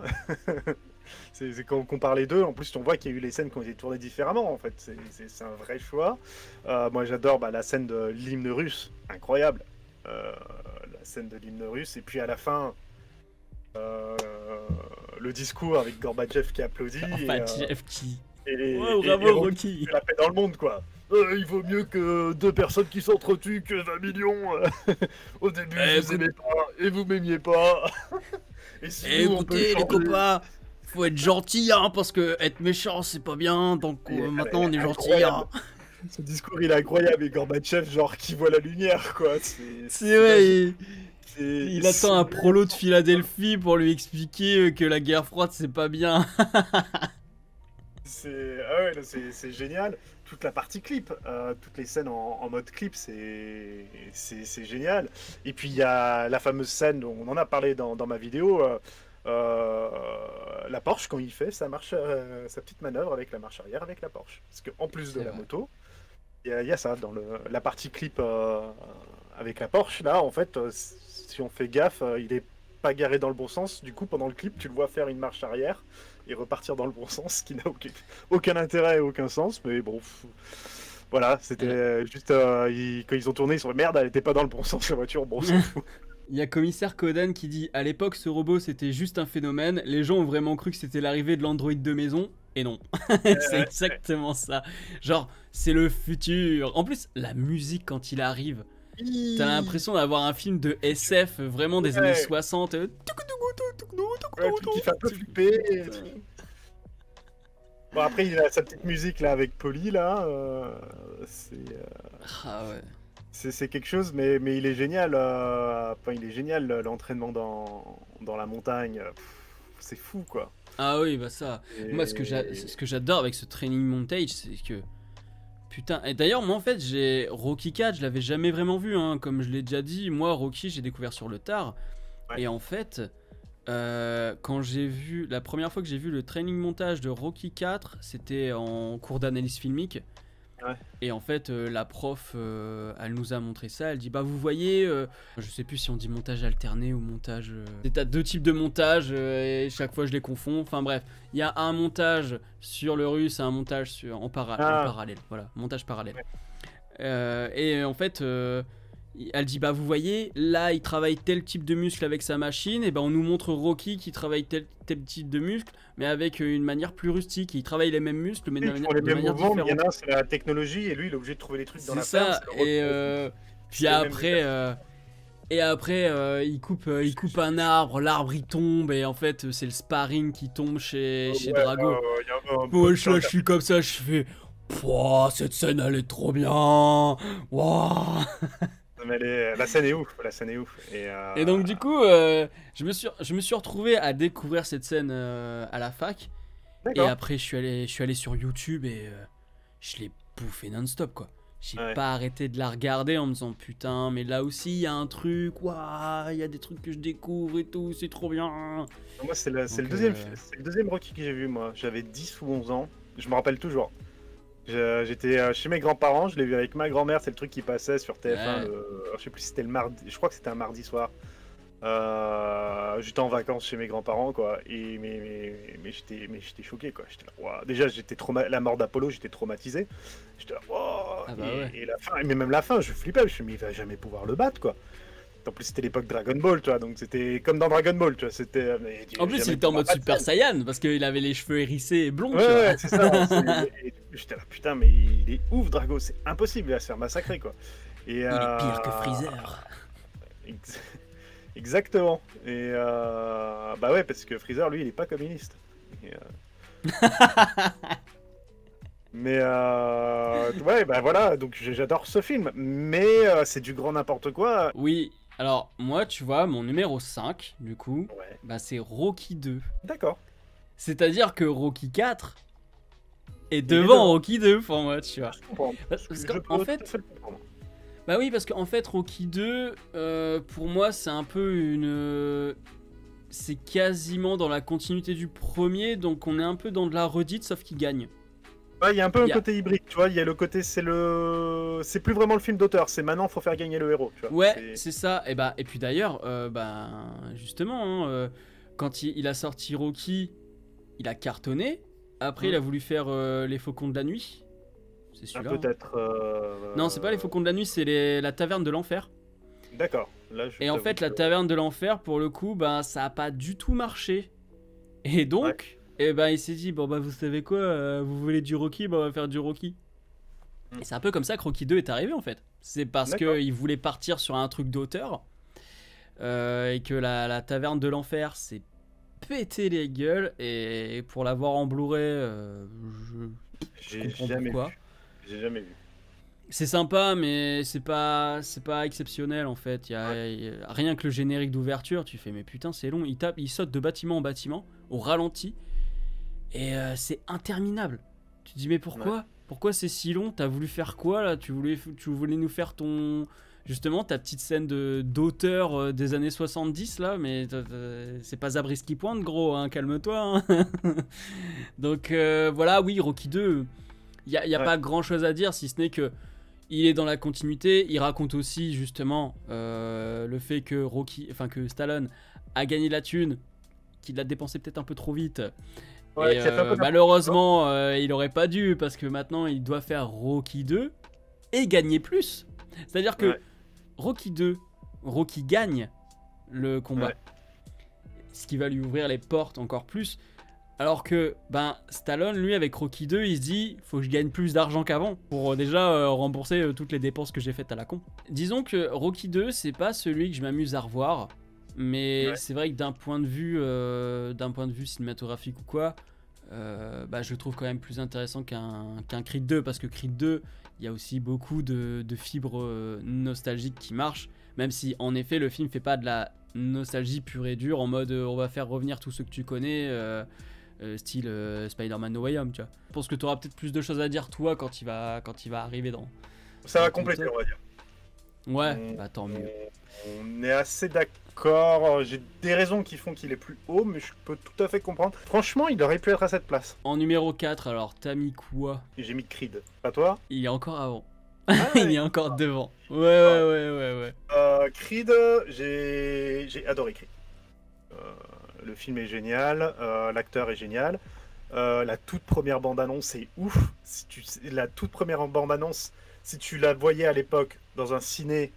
C'est quand on compare les deux, en plus on voit qu'il y a eu les scènes qui ont été tournées différemment en fait, c'est un vrai choix. Moi j'adore la scène de l'hymne russe, incroyable. La scène de l'hymne russe, et puis à la fin, le discours avec Gorbatchev qui applaudit. Gorbatchev qui... Oh, bravo Rocky. Il fait la paix dans le monde quoi. Il vaut mieux que 2 personnes qui s'entretuent que 20 millions. Au début, vous aimez pas et vous m'aimiez pas. Et si écoutez les copains, faut être gentil hein, parce que être méchant c'est pas bien, donc maintenant on est gentil. Hein. Ce discours il est incroyable, et Gorbatchev genre qui voit la lumière quoi. C'est vrai. Il attend un prolo de Philadelphie pour lui expliquer que la guerre froide c'est pas bien. C'est génial. Toute la partie clip, toutes les scènes en mode clip, c'est génial. Et puis il y a la fameuse scène, on en a parlé dans ma vidéo, la Porsche quand il fait sa petite manœuvre avec la marche arrière avec la Porsche. Parce qu'en plus de la moto, il y a ça dans la partie clip avec la Porsche. Là, en fait, si on fait gaffe, il est pas garé dans le bon sens. Du coup, pendant le clip, tu le vois faire une marche arrière et repartir dans le bon sens, ce qui n'a aucun intérêt et aucun sens. Mais bon, voilà, c'était juste quand ils ont tourné, ils se sont dit merde, elle était pas dans le bon sens la voiture. Bon, s'en fout. Il y a Commissaire Coden qui dit à l'époque ce robot c'était juste un phénomène, les gens ont vraiment cru que c'était l'arrivée de l'android de maison, et non. C'est exactement ça. Genre, c'est le futur. En plus, la musique quand il arrive, t'as l'impression d'avoir un film de SF vraiment des années 60. Qui fait un peu flipper. Bon, après, il a sa petite musique là avec Polly là. Ah ouais. C'est quelque chose, mais il est génial. Il est génial l'entraînement dans la montagne. C'est fou quoi. Ah oui, bah ça. Moi, ce que j'adore avec ce training montage, c'est que putain. Et d'ailleurs, moi en fait, Rocky 4, je l'avais jamais vraiment vu. Hein. Comme je l'ai déjà dit, moi Rocky, j'ai découvert sur le tard. Ouais. Et en fait, quand j'ai vu la première fois que j'ai vu le training montage de Rocky 4, c'était en cours d'analyse filmique. Ouais. Et en fait la prof elle nous a montré ça, elle dit bah vous voyez je sais plus si on dit montage alterné ou montage t'as 2 types de montage et chaque fois je les confonds, enfin bref il y a un montage sur le russe et un montage en parallèle, voilà, montage parallèle. Ouais. Et en fait elle dit bah vous voyez là il travaille tel type de muscle avec sa machine, et bah on nous montre Rocky qui travaille tel type de muscle mais avec une manière plus rustique. Il travaille les mêmes muscles mais de manière différente. Il y en a c'est la technologie et lui il est obligé de trouver des trucs dans la ferme. C'est ça. Et puis après il coupe un arbre, l'arbre il tombe et en fait c'est le sparring qui tombe chez Drago. Moi je suis comme ça, je fais pouah, cette scène elle est trop bien. Waouh. Mais la scène est ouf, Et donc du coup, je me suis retrouvé à découvrir cette scène à la fac. Et après, je suis allé sur YouTube et je l'ai bouffé non-stop quoi. J'ai pas arrêté de la regarder en me disant putain, mais là aussi il y a un truc, waouh, il y a des trucs que je découvre et tout, c'est trop bien. Moi, c'est le deuxième Rocky que j'ai vu moi. J'avais 10 ou 11 ans, je me rappelle toujours. J'étais chez mes grands-parents, je l'ai vu avec ma grand-mère, c'est le truc qui passait sur TF1, je sais plus si c'était le mardi, je crois que c'était un mardi soir. J'étais en vacances chez mes grands-parents quoi, et mais j'étais choqué quoi, j'étais là, wow. Déjà la mort d'Apollo, j'étais traumatisé, j'étais là, wow. Ah bah et la fin, mais même la fin, je flippais, je me suis dit mais il va jamais pouvoir le battre quoi. En plus c'était l'époque Dragon Ball, tu vois, donc c'était comme dans Dragon Ball, tu vois, c'était. En plus il était en mode Super Saiyan parce qu'il avait les cheveux hérissés et blonds. Ouais, c'est ça. J'étais là putain, mais il est ouf Drago, c'est impossible, il va se faire massacrer quoi. Et, il est pire que Freezer. Exactement. Et bah ouais, parce que Freezer lui il est pas communiste. Mais ouais, bah voilà, donc j'adore ce film, mais c'est du grand n'importe quoi. Oui, alors moi, tu vois, mon numéro 5, du coup, bah c'est Rocky 2. D'accord. C'est-à-dire que Rocky 4 est devant Rocky 2 pour moi, tu vois. Je comprends. Parce qu'en fait... Bah oui, parce qu'en fait, Rocky 2, pour moi, c'est un peu une... C'est quasiment dans la continuité du premier, donc on est un peu dans de la redite, sauf qu'il gagne. Il y a un peu un côté hybride, tu vois, il y a le côté, c'est plus vraiment le film d'auteur, c'est maintenant faut faire gagner le héros, tu vois. Ouais, c'est ça, et puis d'ailleurs, justement, quand il a sorti Rocky, il a cartonné. Après, il a voulu faire Les Faucons de la Nuit. C'est celui-là. Peut-être. Non, c'est pas Les Faucons de la Nuit, c'est la Taverne de l'Enfer. D'accord. Et en fait, la Taverne de l'Enfer, pour le coup, bah, ça a pas du tout marché. Et donc, il s'est dit, bon, bah, vous savez quoi, vous voulez du Rocky, bah, on va faire du Rocky. Et c'est un peu comme ça que Rocky 2 est arrivé, en fait. C'est parce qu'il voulait partir sur un truc d'auteur. Et que la Taverne de l'Enfer s'est pété les gueules. Et pour l'avoir en Blu-ray, je comprends pourquoi. J'ai jamais vu. C'est sympa, mais c'est pas exceptionnel en fait. Y a rien que le générique d'ouverture, tu fais mais putain c'est long. Il saute de bâtiment en bâtiment au ralenti et c'est interminable. Tu te dis mais pourquoi Pourquoi c'est si long? T'as voulu faire quoi là? Tu voulais nous faire justement ta petite scène d'auteur des années 70 là, mais c'est pas Zabriskie Point gros, hein, calme-toi. Hein. Donc voilà, oui, Rocky 2, il y a pas grand chose à dire si ce n'est que il est dans la continuité. Il raconte aussi justement le fait que que Stallone a gagné de la thune, qu'il l'a dépensé peut-être un peu trop vite. Et malheureusement, il aurait pas dû parce que maintenant il doit faire Rocky 2 et gagner plus. C'est-à-dire que Rocky 2, Rocky gagne le combat, ce qui va lui ouvrir les portes encore plus. Alors que Stallone, lui, avec Rocky 2, il se dit faut que je gagne plus d'argent qu'avant pour déjà rembourser toutes les dépenses que j'ai faites à la con. Disons que Rocky 2, c'est pas celui que je m'amuse à revoir, mais c'est vrai que d'un point de vue cinématographique ou quoi, je le trouve quand même plus intéressant qu'un Creed 2, parce que Creed 2, il y a aussi beaucoup de fibres nostalgiques qui marchent, même si en effet le film fait pas de la nostalgie pure et dure en mode on va faire revenir tous ceux que tu connais. Style Spider-Man No Way Home, tu vois. Je pense que tu auras peut-être plus de choses à dire toi quand il va arriver dans. Ça va compléter, on va dire. Ouais, tant mieux. On est assez d'accord. J'ai des raisons qui font qu'il est plus haut, mais je peux tout à fait comprendre. Franchement, il aurait pu être à cette place. En numéro 4, alors, t'as mis quoi? J'ai mis Creed. Pas toi? Il est encore avant. Il est encore devant. Ouais. Creed, j'ai adoré Creed. Le film est génial, l'acteur est génial. La toute première bande-annonce est ouf. La toute première bande-annonce, si tu la voyais à l'époque dans un ciné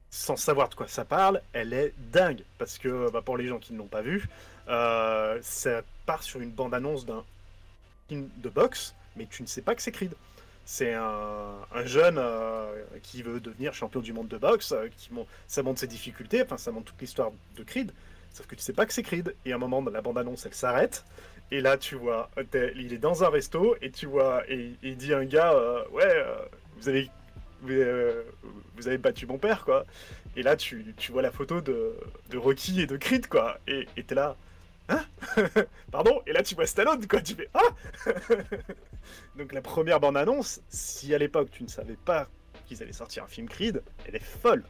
sans savoir de quoi ça parle, elle est dingue. Parce que pour les gens qui ne l'ont pas vu, ça part sur une bande-annonce d'un film de boxe, mais tu ne sais pas que c'est Creed. C'est un jeune qui veut devenir champion du monde de boxe, ça montre ses difficultés, enfin ça montre toute l'histoire de Creed. Sauf que tu sais pas que c'est Creed, et à un moment, la bande-annonce, elle s'arrête, et là, tu vois, il est dans un resto, et tu vois, et il dit à un gars, vous avez battu mon père, quoi. Et là, tu vois la photo de Rocky et de Creed, quoi, et t'es là, hein? Pardon? Et là, tu vois Stallone, quoi, tu fais, ah! Donc la première bande-annonce, si à l'époque, tu ne savais pas qu'ils allaient sortir un film Creed, elle est folle.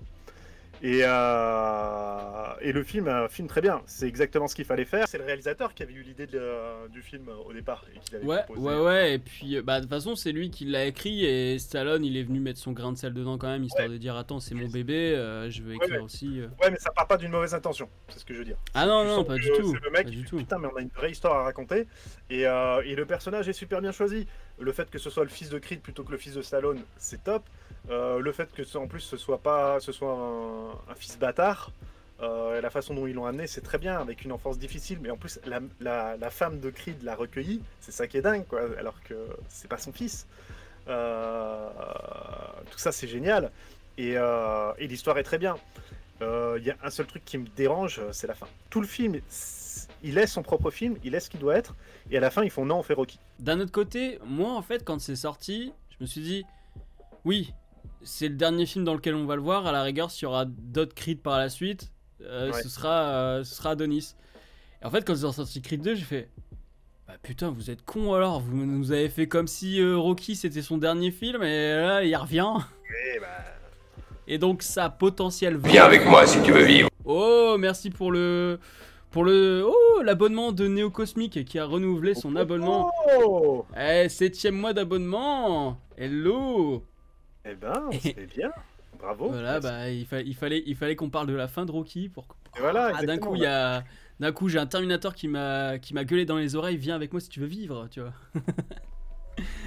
Et le film est un film très bien. C'est exactement ce qu'il fallait faire. C'est le réalisateur qui avait eu l'idée du film au départ et qui l'avait proposé. Ouais. Et puis, de toute façon, c'est lui qui l'a écrit et Stallone, il est venu mettre son grain de sel dedans quand même, histoire de dire attends, c'est mon bébé, je veux écrire aussi. Ouais, mais ça part pas d'une mauvaise intention. C'est ce que je veux dire. Ah non, pas du tout. C'est le mec qui dit, putain, mais on a une vraie histoire à raconter. Et le personnage est super bien choisi. Le fait que ce soit le fils de Creed plutôt que le fils de Stallone, c'est top. Le fait que en plus ce soit un fils bâtard, la façon dont ils l'ont amené, c'est très bien, avec une enfance difficile, mais en plus la femme de Creed l'a recueilli, c'est ça qui est dingue, quoi, alors que c'est pas son fils. Tout ça c'est génial, et l'histoire est très bien. Il y a un seul truc qui me dérange, c'est la fin. Tout le film, il est son propre film, il est ce qu'il doit être, et à la fin ils font non, on fait Rocky. D'un autre côté, moi en fait quand c'est sorti, je me suis dit oui, c'est le dernier film dans lequel on va le voir. À la rigueur, s'il y aura d'autres Creed par la suite, ce sera Adonis. Et en fait, quand ils ont sorti Creed 2, j'ai fait putain, vous êtes cons alors. Vous nous avez fait comme si Rocky c'était son dernier film et là il revient. Et donc ça potentiel. Viens avec moi si tu veux vivre. Oh, merci pour l'abonnement de Néo Cosmique qui a renouvelé son abonnement. 7e mois d'abonnement. Hello. Eh ben, c'est bien, bravo. Voilà, il fallait qu'on parle de la fin de Rocky pour Et voilà, Ah, d'un coup, exactement. il y a... D'un coup, j'ai un Terminator qui m'a gueulé dans les oreilles, viens avec moi si tu veux vivre, tu vois.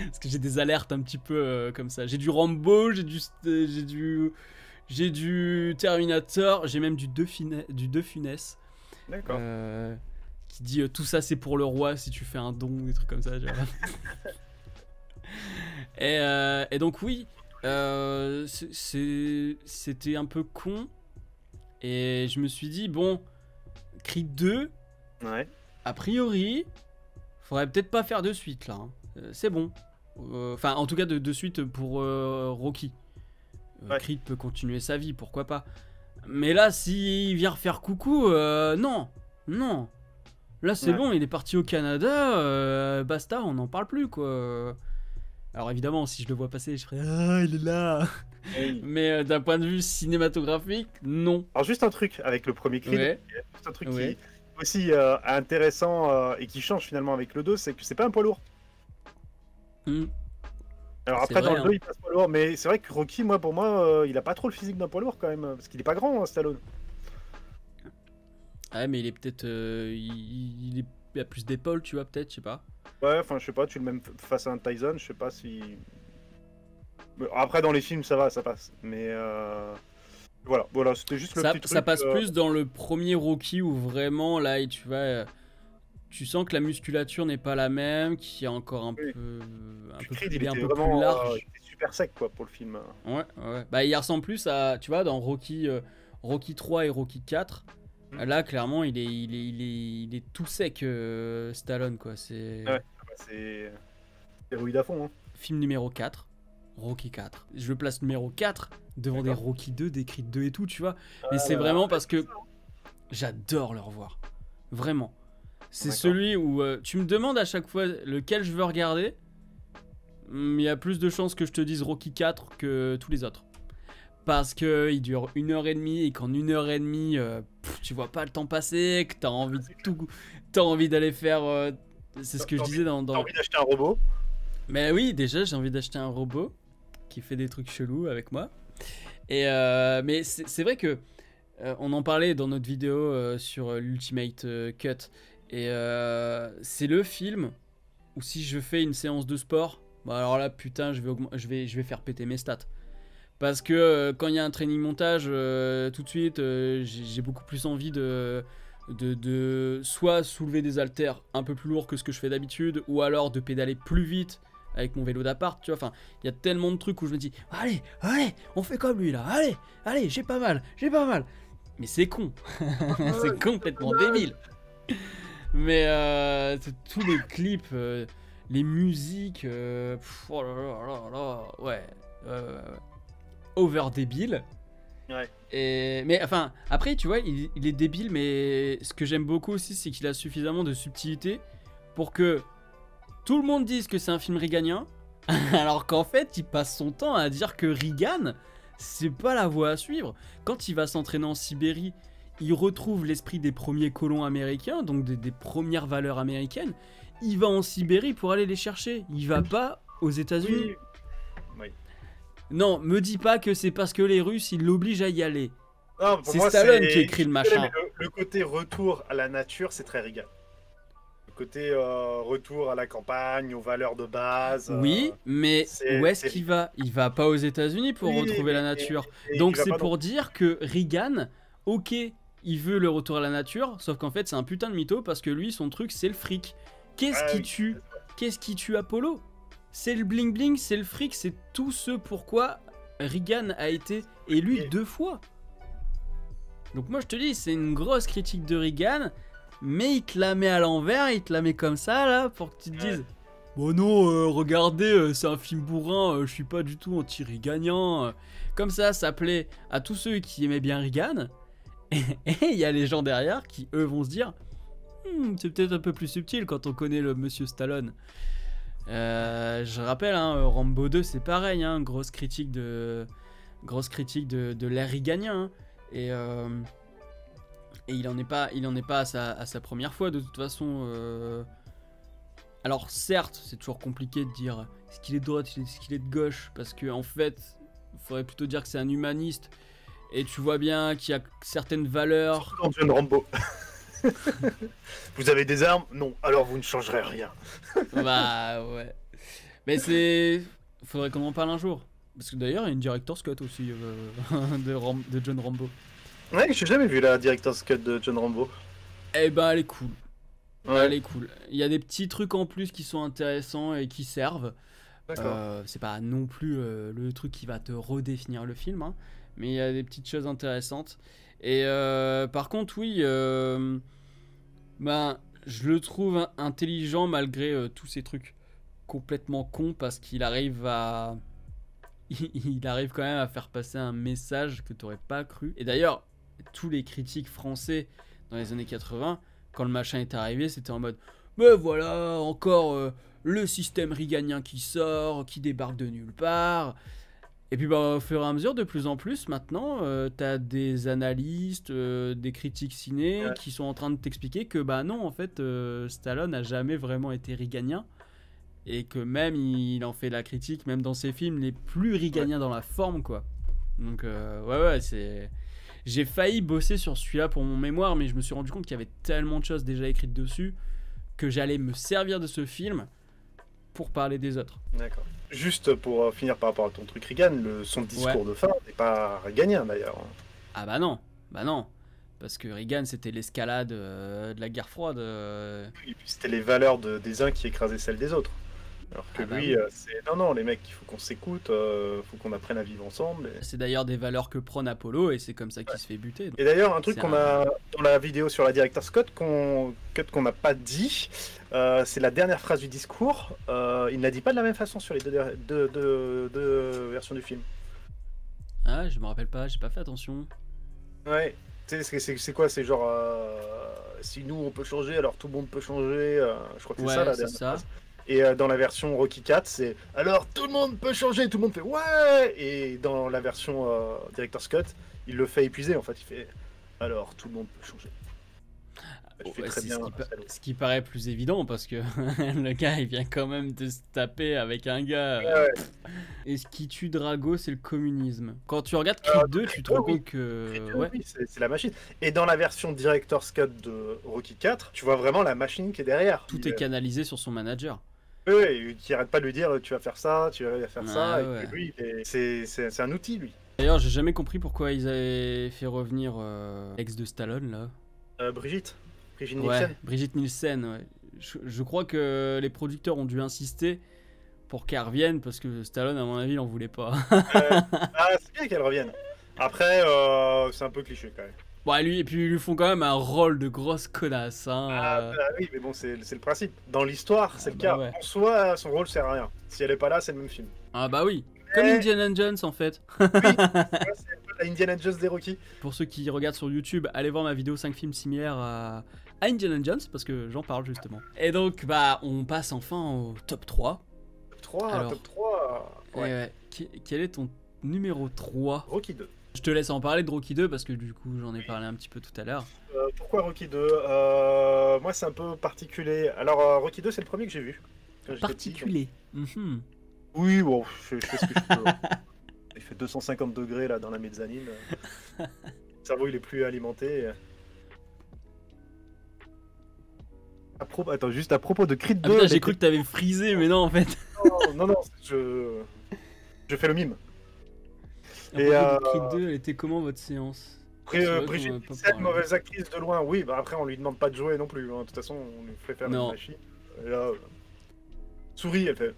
Parce que j'ai des alertes un petit peu comme ça. J'ai du Rambo, j'ai du Terminator, j'ai même du De Funès. D'accord. Qui dit tout ça c'est pour le roi si tu fais un don, des trucs comme ça. Et donc oui, c'était un peu con. Et je me suis dit, bon, Creed 2, Ouais. a priori, faudrait peut-être pas faire de suite là. Hein. C'est bon. Enfin, en tout cas, de suite pour Rocky. Ouais. Creed peut continuer sa vie, pourquoi pas. Mais là, s'il vient refaire coucou, non. Non. Là, c'est Ouais. bon, il est parti au Canada, basta, on n'en parle plus, quoi. Alors évidemment, si je le vois passer, je ferais ah, il est là. Oui. Mais d'un point de vue cinématographique, non. Alors juste un truc avec le premier Creed, Ouais. juste un truc Ouais. qui est aussi intéressant et qui change finalement avec le 2, c'est que c'est pas un poids lourd. Hmm. Alors C'est après vrai, dans le 2 hein. il passe poids lourd, mais c'est vrai que Rocky, moi pour moi, il a pas trop le physique d'un poids lourd quand même, parce qu'il est pas grand, hein, Stallone. Ouais, mais il est peut-être. Il a plus d'épaules, tu vois, peut-être, je sais pas. Ouais, enfin je sais pas, tu le mets face à un Tyson, je sais pas si. Mais après dans les films ça va, ça passe. Mais voilà, c'était juste le Ça, petit truc. ça passe plus dans le premier Rocky où vraiment, là, tu vois. Tu sens que la musculature n'est pas la même, qu'il y a encore un Oui. peu. Puis Il Creed, il est un était peu plus vraiment il large. était super sec quoi pour le film. Ouais, ouais. Bah, il ressemble plus à. Tu vois, dans Rocky 3 et Rocky 4. Hmm. Là, clairement, il est tout sec, Stallone, quoi. C'est Ouais, bah, c'est héroïde à fond. Hein. film numéro 4, Rocky 4. Je le place numéro 4 devant des D'accord. Rocky 2, des Creed 2 et tout, tu vois. Mais c'est vraiment parce que j'adore le revoir. Vraiment. C'est D'accord. celui où tu me demandes à chaque fois lequel je veux regarder. Il y a plus de chances que je te dise Rocky 4 que tous les autres. Parce que il dure 1h30 et qu'en 1h30, tu vois pas le temps passer, que t'as envie de tout, t'as envie d'aller faire. C'est ce que je disais T'as dans. envie d'acheter un robot? Mais oui, déjà j'ai envie d'acheter un robot qui fait des trucs chelous avec moi. Et mais c'est vrai que on en parlait dans notre vidéo sur l'Ultimate Cut. Et c'est le film où si je fais une séance de sport, bah alors là putain je vais faire péter mes stats. Parce que quand il y a un training montage, tout de suite, j'ai beaucoup plus envie de soit soulever des haltères un peu plus lourds que ce que je fais d'habitude, ou alors de pédaler plus vite avec mon vélo d'appart, tu vois. Enfin, il y a tellement de trucs où je me dis, allez, allez, on fait comme lui là, allez, allez, j'ai pas mal, j'ai pas mal. Mais c'est con, c'est complètement débile. Mais tous les clips, les musiques, oh là là là là, ouais. Over débile. Ouais. Mais enfin, après, tu vois, il est débile, mais ce que j'aime beaucoup aussi, c'est qu'il a suffisamment de subtilité pour que tout le monde dise que c'est un film Reaganien, alors qu'en fait, il passe son temps à dire que Reagan, c'est pas la voie à suivre. Quand il va s'entraîner en Sibérie, il retrouve l'esprit des premiers colons américains, donc des premières valeurs américaines. Il va en Sibérie pour aller les chercher. Il va pas aux États-Unis. Oui. Oui. Non, me dis pas que c'est parce que les Russes, ils l'obligent à y aller. Non, pour C'est moi, Stallone qui c'est. écrit le Je suis désolé, machin. mais le côté retour à la nature, c'est très Reagan. Le côté retour à la campagne, aux valeurs de base. Oui, mais où est-ce c'est qu'il va? Il va pas aux États-Unis pour Oui, retrouver la mais nature. et Donc il va c'est pas non pour dire que Reagan, ok, il veut le retour à la nature, sauf qu'en fait c'est un putain de mytho parce que lui, son truc, c'est le fric. Qu'est-ce Ah qui oui, tue? c'est ça. Qu'est-ce qui tue Apollo? C'est le bling bling, c'est le fric, c'est tout ce pourquoi Reagan a été élu Et- 2 fois. Donc moi je te dis, c'est une grosse critique de Reagan, mais il te la met à l'envers, il te la met comme ça là, pour que tu te Ouais. dises bon non, regardez, c'est un film bourrin, je suis pas du tout anti-Reaganien. Comme ça plaît à tous ceux qui aimaient bien Reagan, et il y a les gens derrière qui eux vont se dire c'est peut-être un peu plus subtil quand on connaît le monsieur Stallone. Je rappelle, hein, Rambo 2 c'est pareil, hein, grosse critique de l'ère Reaganien. Hein. Et il en est pas à sa première fois de toute façon. Alors certes, c'est toujours compliqué de dire est-ce qu'il est de droite, est-ce qu'il est de gauche, parce que en fait, il faudrait plutôt dire que c'est un humaniste Et tu vois bien qu'il y a certaines valeurs. Surtout dans John Rambo. Vous avez des armes? Non. Alors vous ne changerez rien. Bah ouais. Mais c'est. Faudrait qu'on en parle un jour. Parce que d'ailleurs, il y a une Director's Cut aussi de John Rambo. Ouais, j'ai jamais vu la Director's Cut de John Rambo. Eh ben, elle est cool. Ouais. Elle est cool. Il y a des petits trucs en plus qui sont intéressants et qui servent. C'est pas non plus le truc qui va te redéfinir le film, hein, mais il y a des petites choses intéressantes. Et par contre, oui, ben, je le trouve intelligent malgré tous ces trucs complètement cons parce qu'il arrive à. Il arrive quand même à faire passer un message que tu n'aurais pas cru. Et d'ailleurs, tous les critiques français dans les années 80, quand le machin est arrivé, c'était en mode mais voilà, encore le système reaganien qui sort, qui débarque de nulle part. Et puis bah, au fur et à mesure, de plus en plus, maintenant, t'as des analystes, des critiques ciné qui sont en train de t'expliquer que bah non, en fait, Stallone n'a jamais vraiment été reaganien. Et que même il en fait la critique, même dans ses films les plus reaganiens dans la forme, quoi. Donc ouais, c'est... J'ai failli bosser sur celui-là pour mon mémoire, mais je me suis rendu compte qu'il y avait tellement de choses déjà écrites dessus que j'allais me servir de ce film pour parler des autres. D'accord. Juste pour finir par rapport à ton truc Reagan, son discours de fin n'est pas reaganien d'ailleurs. Ah bah non. Parce que Reagan, c'était l'escalade de la guerre froide. Et puis c'était les valeurs des uns qui écrasaient celles des autres. Alors que lui, c'est non, les mecs, il faut qu'on s'écoute, faut qu'on apprenne à vivre ensemble. C'est d'ailleurs des valeurs que prône Apollo et c'est comme ça qu'il se fait buter. Et d'ailleurs, un truc qu'on a dans la vidéo sur la Director's Cut qu'on n'a pas dit, c'est la dernière phrase du discours. Il ne l'a dit pas de la même façon sur les deux versions du film. Ah, je me rappelle pas, j'ai pas fait attention. Ouais, c'est quoi? C'est genre, si nous on peut changer, alors tout le monde peut changer. Je crois que c'est ça la dernière phrase. Et dans la version Rocky 4, c'est alors tout le monde peut changer, tout le monde fait ouais. Et dans la version Director's Cut, il le fait épuiser en fait. Il fait alors tout le monde peut changer. Ce qui paraît plus évident parce que le gars il vient quand même de se taper avec un gars. Et ce qui tue Drago, c'est le communisme. Quand tu regardes Creed 2, tu te rends compte que. Oui, c'est la machine. Et dans la version Director's Cut de Rocky 4, tu vois vraiment la machine qui est derrière. Tout est canalisé sur son manager. Oui, qui arrête pas de lui dire tu vas faire ça, tu vas faire ça. Et lui, c'est un outil, lui. D'ailleurs, j'ai jamais compris pourquoi ils avaient fait revenir l'ex de Stallone là. Brigitte Nielsen. Ouais, Brigitte Nielsen, ouais. Je crois que les producteurs ont dû insister pour qu'elle revienne parce que Stallone, à mon avis, il en voulait pas. C'est bien qu'elle revienne. Après, c'est un peu cliché quand même. Bon, lui, et puis ils lui font quand même un rôle de grosse connasse. Hein, oui, mais bon, c'est le principe. Dans l'histoire, c'est le cas. Ouais. En soi, son rôle sert à rien. Si elle est pas là, c'est le même film. Ah bah oui. Comme Indiana Jones en fait. Oui, c'est la Indiana Jones des Rocky. Pour ceux qui regardent sur YouTube, allez voir ma vidéo 5 films similaires à Indiana Jones parce que j'en parle justement. Et donc, bah, on passe enfin au top 3. Top 3. Alors, top 3. Ouais. Quel est ton numéro 3? Rocky 2. Je te laisse en parler de Rocky 2 parce que du coup j'en ai parlé un petit peu tout à l'heure. Pourquoi Rocky 2? Moi c'est un peu particulier. Alors Rocky 2 c'est le premier que j'ai vu. Particulier. Oui, bon, je fais ce que je peux. Il fait 250 degrés là dans la mezzanine. Le cerveau il est plus alimenté. Attends, juste à propos de Creed 2. J'ai cru que t'avais frisé, mais non en fait. Non, je fais le mime. Et Creed 2, elle était comment votre séance? Brigitte Nielsen, mauvaise actrice de loin, oui, bah après on lui demande pas de jouer non plus, hein. De toute façon on lui fait faire une machine. Et là, souris, elle fait.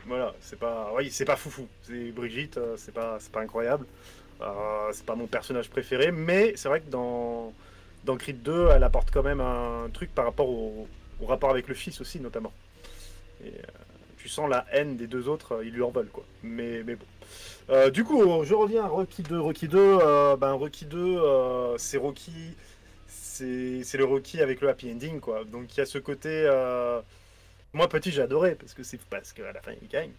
Voilà, c'est pas foufou. C'est Brigitte, c'est pas incroyable. C'est pas mon personnage préféré, mais c'est vrai que dans Creed 2, elle apporte quand même un truc par rapport au rapport avec le fils aussi notamment. Et tu sens la haine des deux autres, ils lui en veulent quoi. Mais bon. Du coup, je reviens à Rocky 2. Rocky 2, Rocky 2, c'est Rocky, c'est le Rocky avec le happy ending, quoi. Donc il y a ce côté, moi petit j'ai adoré parce qu'à la fin il gagne.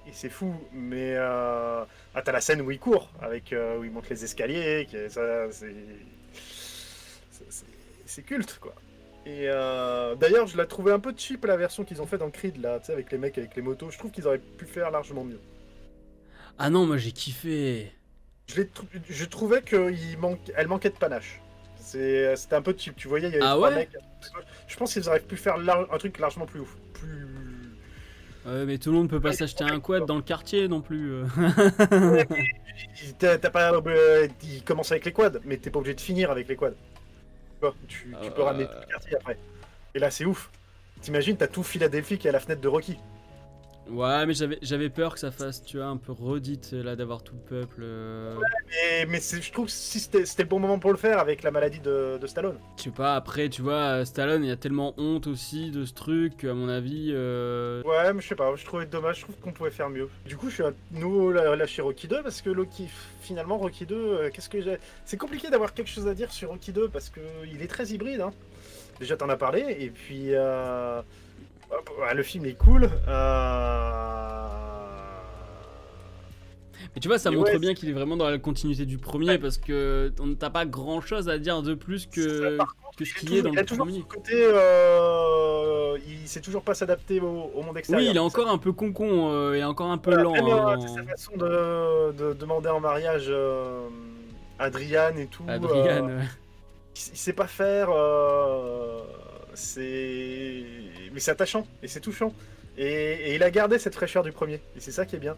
Et c'est fou, mais t'as la scène où il court, où il monte les escaliers, c'est culte, quoi. Et d'ailleurs, je l'ai trouvé un peu cheap la version qu'ils ont fait dans Creed là, tu sais, avec les mecs avec les motos. Je trouve qu'ils auraient pu faire largement mieux. Ah non, moi j'ai kiffé. Je trouvais elle manquait de panache. C'était un peu cheap. Tu voyais, il y avait Ah trois ouais? mecs. Je pense qu'ils auraient pu faire un truc largement plus ouf. Plus. Ouais, mais tout le monde peut pas Ouais, s'acheter un quad dans le quartier non plus. t'as pas, il commence avec les quads, mais t'es pas obligé de finir avec les quads. Tu peux ramener tout le quartier après. Et là, c'est ouf. T'imagines, t'as tout Philadelphie qui est à la fenêtre de Rocky. Ouais, mais j'avais peur que ça fasse, tu vois, un peu redite là d'avoir tout le peuple. Mais je trouve que si c'était le bon moment pour le faire avec la maladie de Stallone. Je sais pas, après, tu vois, Stallone, il y a tellement honte aussi de ce truc, à mon avis. Ouais, mais je sais pas, je trouvais dommage, je trouve qu'on pouvait faire mieux. Du coup, je suis à nouveau lâché Rocky 2 parce que finalement, Rocky 2, qu'est-ce que j'ai. C'est compliqué d'avoir quelque chose à dire sur Rocky 2 parce que il est très hybride. Hein. Déjà, t'en as parlé, et puis le film est cool. Mais tu vois, ça Et montre ouais, bien qu'il est vraiment dans la continuité du premier parce que t'as pas grand chose à dire de plus que ce qui est dans il a le toujours premier. ce côté, il sait toujours pas s'adapter au monde Oui, extérieur. il est encore un peu concon, il est encore un peu Voilà, lent. même Hein, sa façon de demander en mariage Adriane et tout. Adrian. Il sait pas faire. Mais c'est attachant et c'est touchant. Et il a gardé cette fraîcheur du premier. Et c'est ça qui est bien.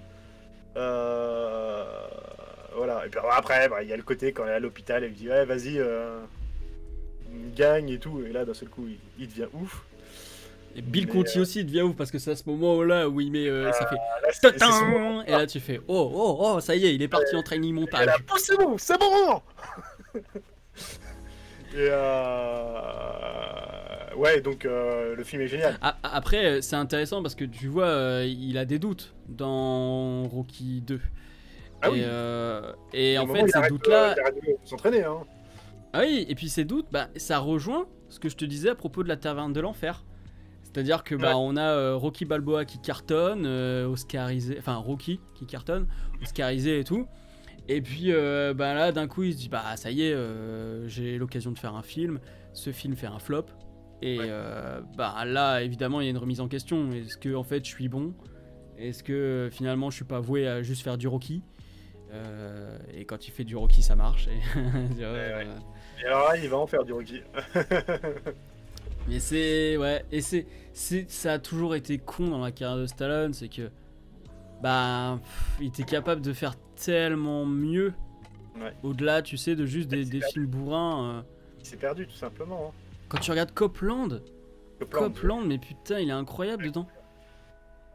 Voilà. Et puis après, il y a le côté quand elle est à l'hôpital, elle lui dit ouais, vas-y, gagne et tout. Et là, d'un seul coup, il devient ouf. Et Bill Mais, Conti aussi devient ouf parce que c'est à ce moment-là où il met. Ça fait. là, c'est son moment. Et là, tu fais oh, ça y est, il est parti en training Et montage. là, c'est bon, c'est bon. Et ouais, donc le film est génial. Après, c'est intéressant parce que tu vois, il a des doutes dans Rocky 2. Ah oui. Et À un en moment, fait, il ces arrête, doutes-là. il arrête de s'entraîner. Hein. Ah oui, et puis ces doutes, bah, ça rejoint ce que je te disais à propos de la Taverne de l'Enfer. C'est-à-dire que bah, on a Rocky Balboa qui cartonne, Oscarisé, enfin Rocky qui cartonne, Oscarisé et tout. Et puis bah, là, d'un coup, il se dit bah ça y est, j'ai l'occasion de faire un film. Ce film fait un flop. Et bah là, évidemment, il y a une remise en question. Est-ce que en fait, je suis bon? Est-ce que finalement, je suis pas voué à juste faire du Rocky? Et quand il fait du Rocky, ça marche. Et alors là, il va en faire du Rocky. Mais c'est ouais, et ça a toujours été con dans la carrière de Stallone, c'est que bah il était capable de faire tellement mieux. Ouais. Au-delà, tu sais, de juste des films bourrins. Il s'est perdu tout simplement. Hein. Quand tu regardes Copland, mais putain, il est incroyable dedans.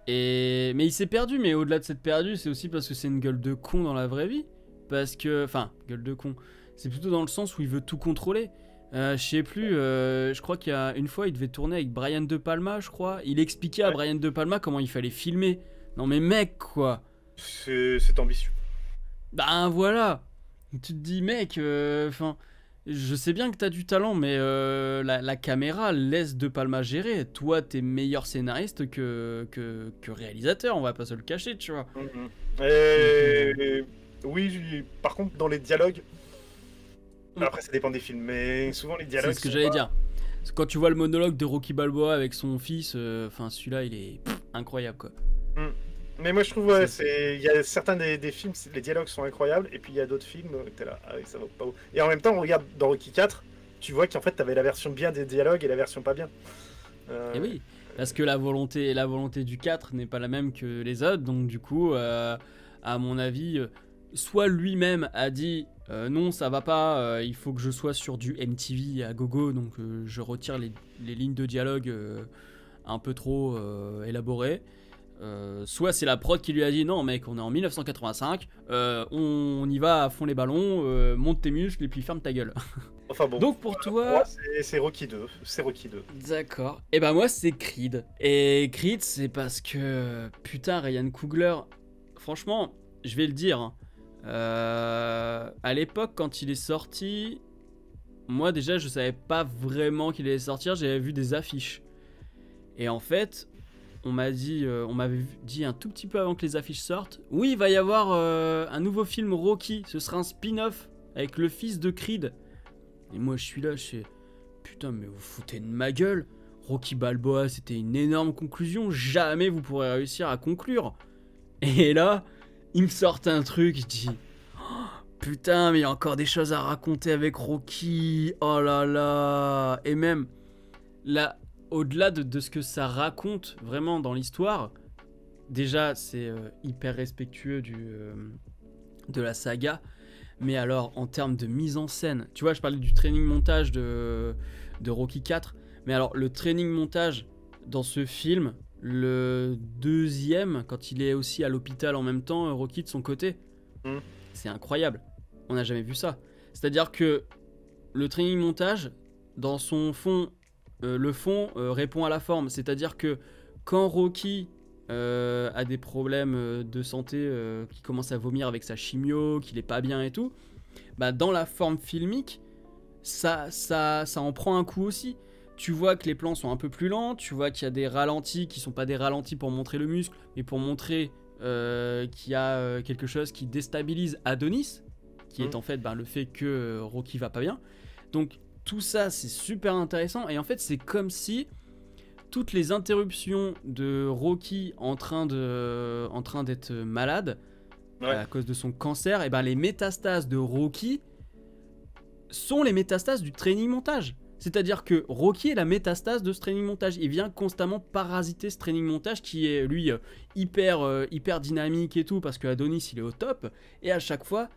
Mais il s'est perdu, mais au-delà de s'être perdu, c'est aussi parce que c'est une gueule de con dans la vraie vie. Parce que, enfin, gueule de con. C'est plutôt dans le sens où il veut tout contrôler. Je sais plus, je crois qu'il y a une fois, il devait tourner avec Brian De Palma, je crois. Il expliquait à Brian De Palma comment il fallait filmer. Non mais mec, quoi. C'est ambitieux. Ben voilà. Tu te dis, mec, enfin, je sais bien que t'as du talent, mais la caméra laisse De Palma gérer. Toi, t'es meilleur scénariste que réalisateur, on va pas se le cacher, tu vois. Oui, par contre, dans les dialogues, après ça dépend des films, mais souvent les dialogues. C'est ce que j'allais dire. Quand tu vois le monologue de Rocky Balboa avec son fils, enfin celui-là, il est incroyable, quoi. Mais moi je trouve, ouais, il y a certains des films, les dialogues sont incroyables, et puis il y a d'autres films, t'es là, ah oui, ça va pas où. Et en même temps, on regarde dans Rocky 4, tu vois qu'en fait t'avais la version bien des dialogues et la version pas bien. Et oui, parce que la volonté du 4 n'est pas la même que les autres, donc du coup, à mon avis, soit lui-même a dit non, ça va pas, il faut que je sois sur du MTV à gogo, donc je retire les lignes de dialogue un peu trop élaborées. Soit c'est la prod qui lui a dit non mec, on est en 1985, on y va à fond les ballons, monte tes muscles et puis ferme ta gueule. Enfin bon. Donc pour toi, c'est Rocky 2, c'est Rocky 2. D'accord. Et ben moi c'est Creed. Et Creed c'est parce que putain Ryan Coogler, franchement, je vais le dire. Hein, à l'époque quand il est sorti, moi déjà je savais pas vraiment qu'il allait sortir, j'avais vu des affiches. Et en fait, on m'avait dit un tout petit peu avant que les affiches sortent, oui, il va y avoir un nouveau film Rocky, ce sera un spin-off avec le fils de Creed. Et moi je suis là, je fais putain mais vous foutez de ma gueule. Rocky Balboa c'était une énorme conclusion, jamais vous pourrez réussir à conclure. Et là ils me sortent un truc, je dis putain, mais il y a encore des choses à raconter avec Rocky. Oh là là. Et même là, au-delà de ce que ça raconte vraiment dans l'histoire, déjà c'est hyper respectueux de la saga. Mais alors en termes de mise en scène, tu vois, je parlais du training montage de Rocky 4, mais alors le training montage dans ce film, le deuxième, quand il est aussi à l'hôpital en même temps, Rocky de son côté, c'est incroyable. On n'a jamais vu ça. C'est-à-dire que le training montage, dans son fond, le fond répond à la forme. C'est-à-dire que quand Rocky a des problèmes de santé, qui commence à vomir avec sa chimio, qu'il est pas bien et tout, bah dans la forme filmique, ça en prend un coup aussi. Tu vois que les plans sont un peu plus lents, tu vois qu'il y a des ralentis qui sont pas des ralentis pour montrer le muscle, mais pour montrer qu'il y a quelque chose qui déstabilise Adonis, qui est en fait le fait que Rocky va pas bien. Donc tout ça c'est super intéressant, et en fait c'est comme si toutes les interruptions de Rocky en train d'être malade à cause de son cancer, et les métastases de Rocky sont les métastases du training montage. C'est-à-dire que Rocky est la métastase de ce training montage. Il vient constamment parasiter ce training montage qui est, lui, hyper dynamique et tout, parce que Adonis, il est au top. Et à chaque fois,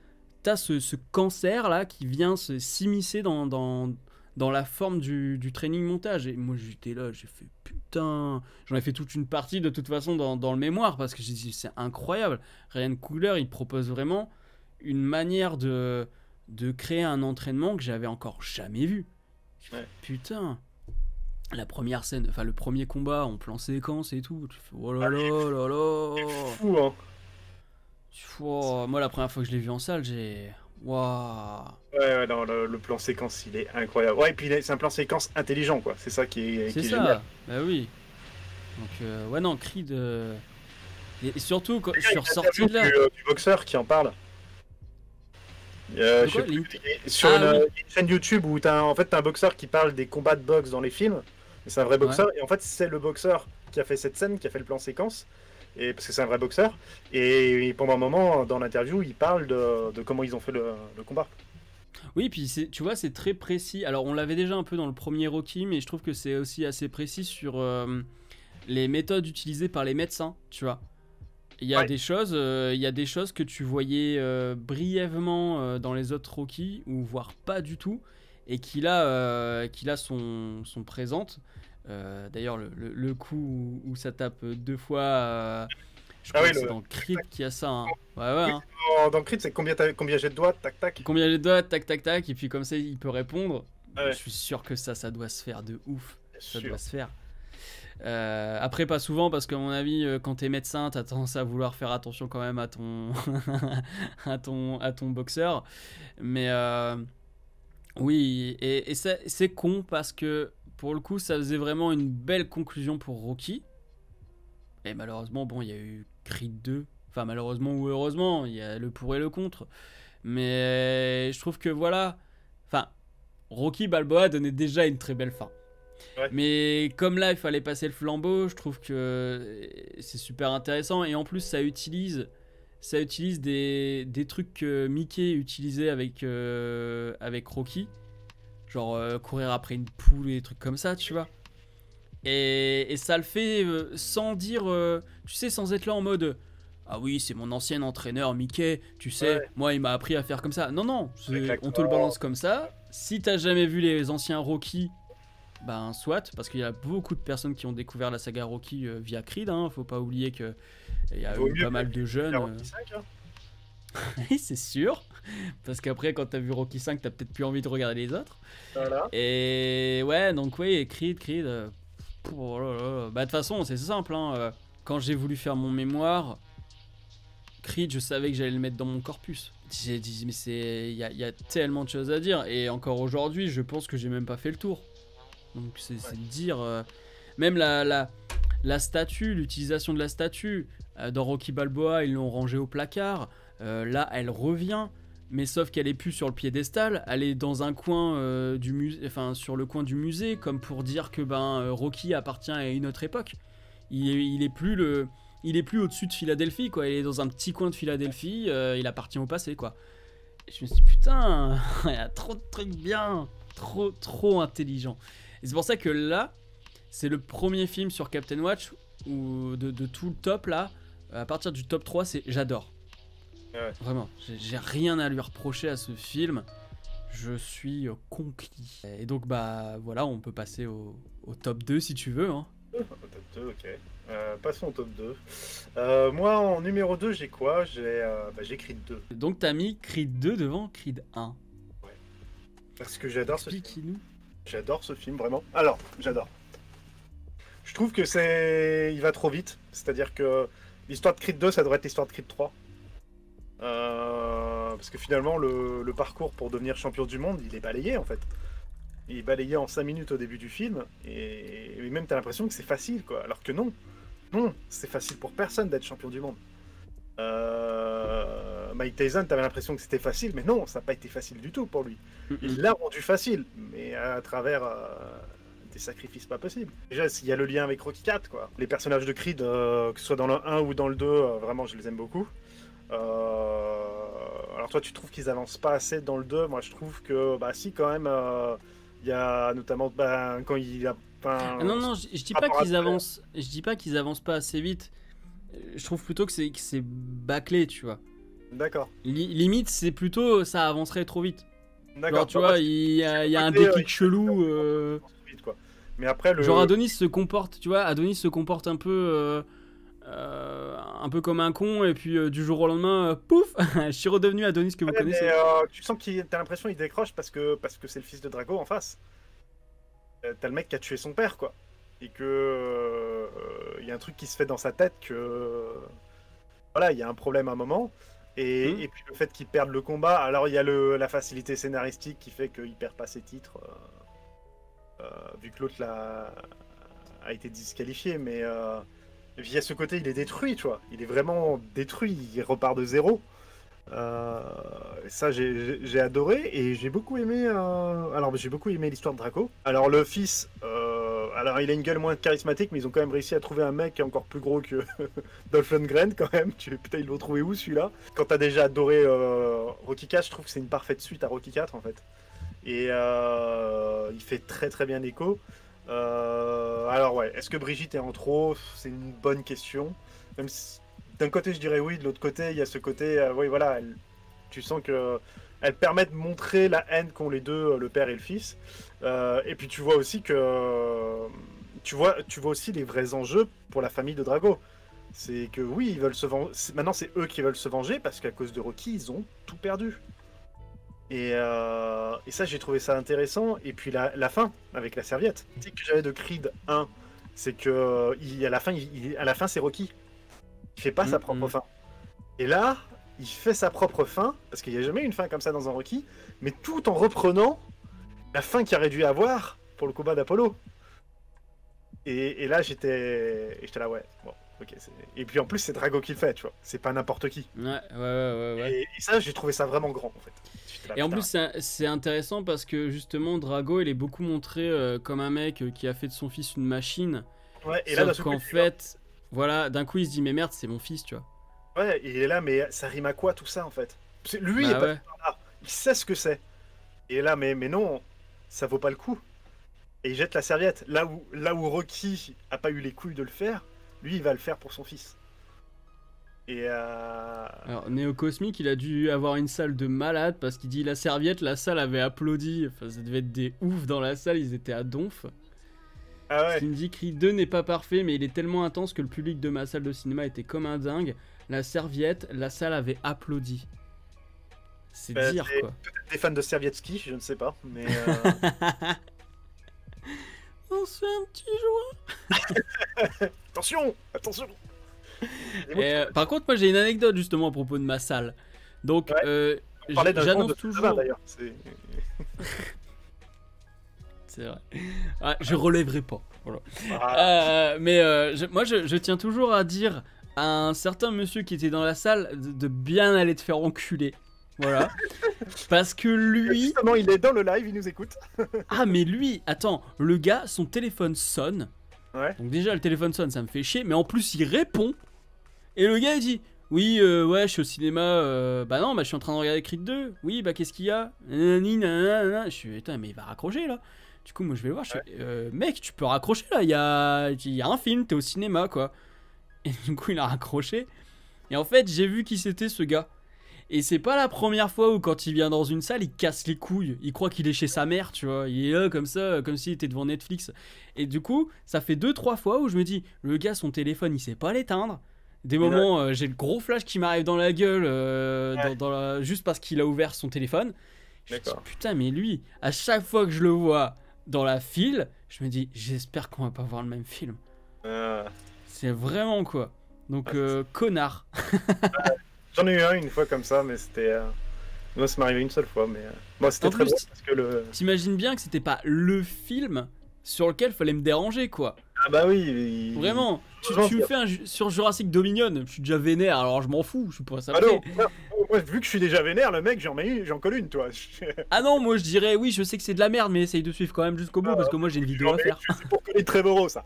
t'as ce cancer-là qui vient s'immiscer dans la forme du training montage. Et moi, j'étais là, j'ai fait putain... J'en ai fait toute une partie, de toute façon, dans le mémoire, parce que j'ai dit, c'est incroyable. Ryan Coogler, il propose vraiment une manière de créer un entraînement que j'avais encore jamais vu. Ouais. Putain, la première scène, enfin le premier combat en plan séquence et tout, tu fais oh là là là là. C'est fou, hein. Oh, moi la première fois que je l'ai vu en salle, j'ai waouh. Ouais, non, le plan séquence il est incroyable. Ouais, et puis c'est un plan séquence intelligent quoi. C'est ça qui est ça. Génial. Bah oui. Donc ouais non, Creed et surtout quand je suis ressorti de là. Du boxeur qui en parle. Sur une chaîne YouTube où t'as un boxeur qui parle des combats de boxe dans les films, c'est un vrai boxeur, et en fait c'est le boxeur qui a fait cette scène, qui a fait le plan séquence, et parce que c'est un vrai boxeur, et pendant un moment dans l'interview il parle de comment ils ont fait le combat. Oui, puis tu vois, c'est très précis. Alors on l'avait déjà un peu dans le premier Rocky, mais je trouve que c'est aussi assez précis sur les méthodes utilisées par les médecins, tu vois. Il y a des choses que tu voyais brièvement dans les autres Rocky, ou voire pas du tout, et qui là sont présentes. D'ailleurs, le coup où ça tape deux fois, je crois que c'est dans Creed qu'il y a ça. Hein. Ouais, hein. Dans Creed, c'est combien j'ai de doigts, tac tac. Combien j'ai de doigts, tac tac tac, et puis comme ça il peut répondre. Je suis sûr que ça doit se faire de ouf. Ça doit se faire. Après pas souvent, parce qu'à mon avis quand t'es médecin t'as tendance à vouloir faire attention quand même à ton à ton boxeur, mais oui, et c'est con parce que pour le coup ça faisait vraiment une belle conclusion pour Rocky, et malheureusement bon il y a eu Creed 2, enfin malheureusement ou heureusement il y a le pour et le contre, mais je trouve que voilà, enfin Rocky Balboa donnait déjà une très belle fin. Ouais. Mais comme là il fallait passer le flambeau, je trouve que c'est super intéressant, et en plus ça utilise des trucs que Mickey utilisait avec Rocky, genre courir après une poule et des trucs comme ça, tu vois, et ça le fait sans dire tu sais, sans être là en mode ah oui c'est mon ancien entraîneur Mickey, tu sais, moi il m'a appris à faire comme ça. Non, on te le balance comme ça. Si t'as jamais vu les anciens Rocky, ben soit, parce qu'il y a beaucoup de personnes qui ont découvert la saga Rocky via Creed, hein, faut pas oublier que il y a eu pas mal de jeunes. Rocky 5, hein. Oui, c'est sûr, parce qu'après quand t'as vu Rocky 5, t'as peut-être plus envie de regarder les autres. Voilà. Et ouais, donc oui, Creed. Oh là là. Bah de toute façon, c'est simple, hein, quand j'ai voulu faire mon mémoire, Creed, je savais que j'allais le mettre dans mon corpus. J'ai dit mais il y a tellement de choses à dire, et encore aujourd'hui, je pense que j'ai même pas fait le tour. Donc c'est dire même la statue, l'utilisation de la statue dans Rocky Balboa, ils l'ont rangée au placard. Là elle revient, mais sauf qu'elle est plus sur le piédestal, elle est dans un coin du musée, enfin sur le coin du musée, comme pour dire que Rocky appartient à une autre époque. Il est plus il est plus au-dessus de Philadelphie, quoi. Il est dans un petit coin de Philadelphie, il appartient au passé, quoi. Et je me suis dit, putain, il y a trop de trucs bien, trop intelligent. Et c'est pour ça que là, c'est le premier film sur Captain Watch où de tout le top, là, à partir du top 3, j'adore. Ouais. Vraiment, j'ai rien à lui reprocher à ce film. Je suis conquis. Et donc, bah voilà, on peut passer au top 2 si tu veux. Hein. Au top 2, ok. Passons au top 2. Moi, en numéro 2, j'ai quoi? J'ai Creed 2. Donc, t'as mis Creed 2 devant Creed 1. Ouais. Parce que j'adore ce film. Explique-nous. J'adore ce film, vraiment. Alors, j'adore. Je trouve que il va trop vite. C'est-à-dire que l'histoire de Creed 2, ça devrait être l'histoire de Creed 3. Parce que finalement, le parcours pour devenir champion du monde, il est balayé en fait. Il est balayé en 5 minutes au début du film, et même t'as l'impression que c'est facile, quoi. Alors que non, c'est facile pour personne d'être champion du monde. Mike Tyson, t'avais l'impression que c'était facile, mais non, ça n'a pas été facile du tout pour lui. Il l'a rendu facile, mais à travers des sacrifices pas possibles. Déjà, il y a le lien avec Rocky IV, quoi. Les personnages de Creed, que ce soit dans le 1 ou dans le 2, vraiment, je les aime beaucoup. Alors toi, tu trouves qu'ils avancent pas assez dans le 2. Moi, je trouve que, bah si, quand même, il y a notamment quand il a... non, je dis pas qu'ils avancent. Je dis pas qu'ils avancent pas assez vite. Je trouve plutôt que c'est bâclé, tu vois. D'accord. Limite, c'est plutôt ça avancerait trop vite. D'accord. Genre, tu vois, il y a un déclic chelou. Vite, quoi. Mais après, Genre Adonis se comporte, tu vois, Adonis se comporte un peu comme un con, et puis du jour au lendemain, pouf, je suis redevenu Adonis que vous connaissez. Mais, tu sens t'as l'impression qu'il décroche parce que c'est le fils de Drago en face. T'as le mec qui a tué son père, quoi. Et que il y a un truc qui se fait dans sa tête que voilà, il y a un problème à un moment. Et puis le fait qu'il perde le combat, alors il y a la facilité scénaristique qui fait qu'il perd pas ses titres, vu que l'autre a été disqualifié, mais et puis il y a ce côté, il est détruit, tu vois. Il est vraiment détruit, il repart de zéro. Ça, j'ai adoré, et j'ai beaucoup aimé. Alors, j'ai beaucoup aimé l'histoire de Draco. Alors, le fils, alors il a une gueule moins charismatique, mais ils ont quand même réussi à trouver un mec encore plus gros que Dolph Lundgren, quand même. Putain, ils l'ont trouvé où, celui-là? Quand t'as déjà adoré Rocky IV, je trouve que c'est une parfaite suite à Rocky IV, en fait. Et il fait très très bien écho. Alors ouais, est-ce que Brigitte est en trop? C'est une bonne question. Même si, d'un côté je dirais oui, de l'autre côté il y a ce côté, oui voilà, tu sens que elle permet de montrer la haine qu'ont les deux, le père et le fils. Et puis tu vois aussi que tu vois aussi les vrais enjeux pour la famille de Drago. C'est que oui, ils veulent se venger. Maintenant c'est eux qui veulent se venger parce qu'à cause de Rocky ils ont tout perdu. Et ça, j'ai trouvé ça intéressant. Et puis la fin, avec la serviette. Ce que j'avais de Creed 1, c'est que à la fin, c'est Rocky. Il fait pas sa propre fin. Et là, il fait sa propre fin, parce qu'il n'y a jamais eu une fin comme ça dans un Rocky, mais tout en reprenant la fin qu'il aurait dû avoir pour le combat d'Apollo. Et là, j'étais là, ouais, bon. Okay, et puis en plus c'est Drago qui le fait, tu vois, c'est pas n'importe qui. Ouais. Et ça, j'ai trouvé ça vraiment grand en fait. Là, et en plus c'est intéressant parce que justement Drago il est beaucoup montré comme un mec qui a fait de son fils une machine. Ouais, et sauf là qu'en fait, voilà, d'un coup il se dit mais merde, c'est mon fils, tu vois. Ouais, il est là, mais ça rime à quoi tout ça en fait? Lui, il est pas là, il sait ce que c'est. Et là, mais non, ça vaut pas le coup. Et il jette la serviette. Là où Rocky a pas eu les couilles de le faire, lui, il va le faire pour son fils. Et alors, Néo Cosmic, il a dû avoir une salle de malade parce qu'il dit la serviette, la salle avait applaudi. Enfin, ça devait être des oufs dans la salle, ils étaient à donf. Ah ouais. Il me dit Creed 2 n'est pas parfait, mais il est tellement intense que le public de ma salle de cinéma était comme un dingue. La serviette, la salle avait applaudi. C'est dire quoi. Peut-être des fans de Servietsky, je ne sais pas, mais. On se fait un petit joint. Attention. Et, par contre, moi j'ai une anecdote justement à propos de ma salle. Donc, j'annonce toujours. D'ailleurs, c'est vrai. Ah, je relèverai pas. Voilà. Moi, je tiens toujours à dire à un certain monsieur qui était dans la salle de bien aller te faire enculer. Voilà. Parce que lui... Justement, il est dans le live, il nous écoute. Ah, mais lui, attends, le gars, son téléphone sonne. Ouais. Donc déjà, le téléphone sonne, ça me fait chier. Mais en plus, il répond. Et le gars il dit oui, ouais, je suis au cinéma. Bah non, bah je suis en train de regarder Creed 2. Oui, bah qu'est-ce qu'il y a? Nanani, nanana. Je suis, putain, mais il va raccrocher là. Du coup, moi je vais le voir. Je Ouais. fais, mec, tu peux raccrocher là. Il y a un film, t'es au cinéma quoi. Et du coup, il a raccroché. Et en fait, j'ai vu qui c'était ce gars. Et c'est pas la première fois où quand il vient dans une salle, il casse les couilles. Il croit qu'il est chez sa mère, tu vois. Il est là comme ça, comme s'il était devant Netflix. Et du coup, ça fait 2-3 fois où je me dis, le gars, son téléphone, il sait pas l'éteindre. Des Ouais. moments, j'ai le gros flash qui m'arrive dans la gueule Ouais. juste parce qu'il a ouvert son téléphone. Je me dis, D'accord. putain, mais lui, à chaque fois que je le vois dans la file, je me dis, j'espère qu'on va pas voir le même film. Euh, C'est vraiment quoi. Donc, ah, c'est- connard. J'en ai eu un une fois comme ça, mais c'était. Moi, ça m'est arrivé une seule fois, mais. Moi, c'était En très plus, drôle parce que le. t'imagines bien que c'était pas le film sur lequel fallait me déranger, quoi. Ah bah oui, Vraiment. Tu, Franchement, tu me fais sur Jurassic Dominion, je suis déjà vénère, alors je m'en fous, je suis pas ça ah près. non, moi, vu que je suis déjà vénère, le mec, j'en colle une, toi. Ah non, moi je dirais oui, je sais que c'est de la merde, mais essaye de suivre quand même jusqu'au bout parce que moi j'ai une vidéo à faire. C'est pour coller Trevorrow, ça.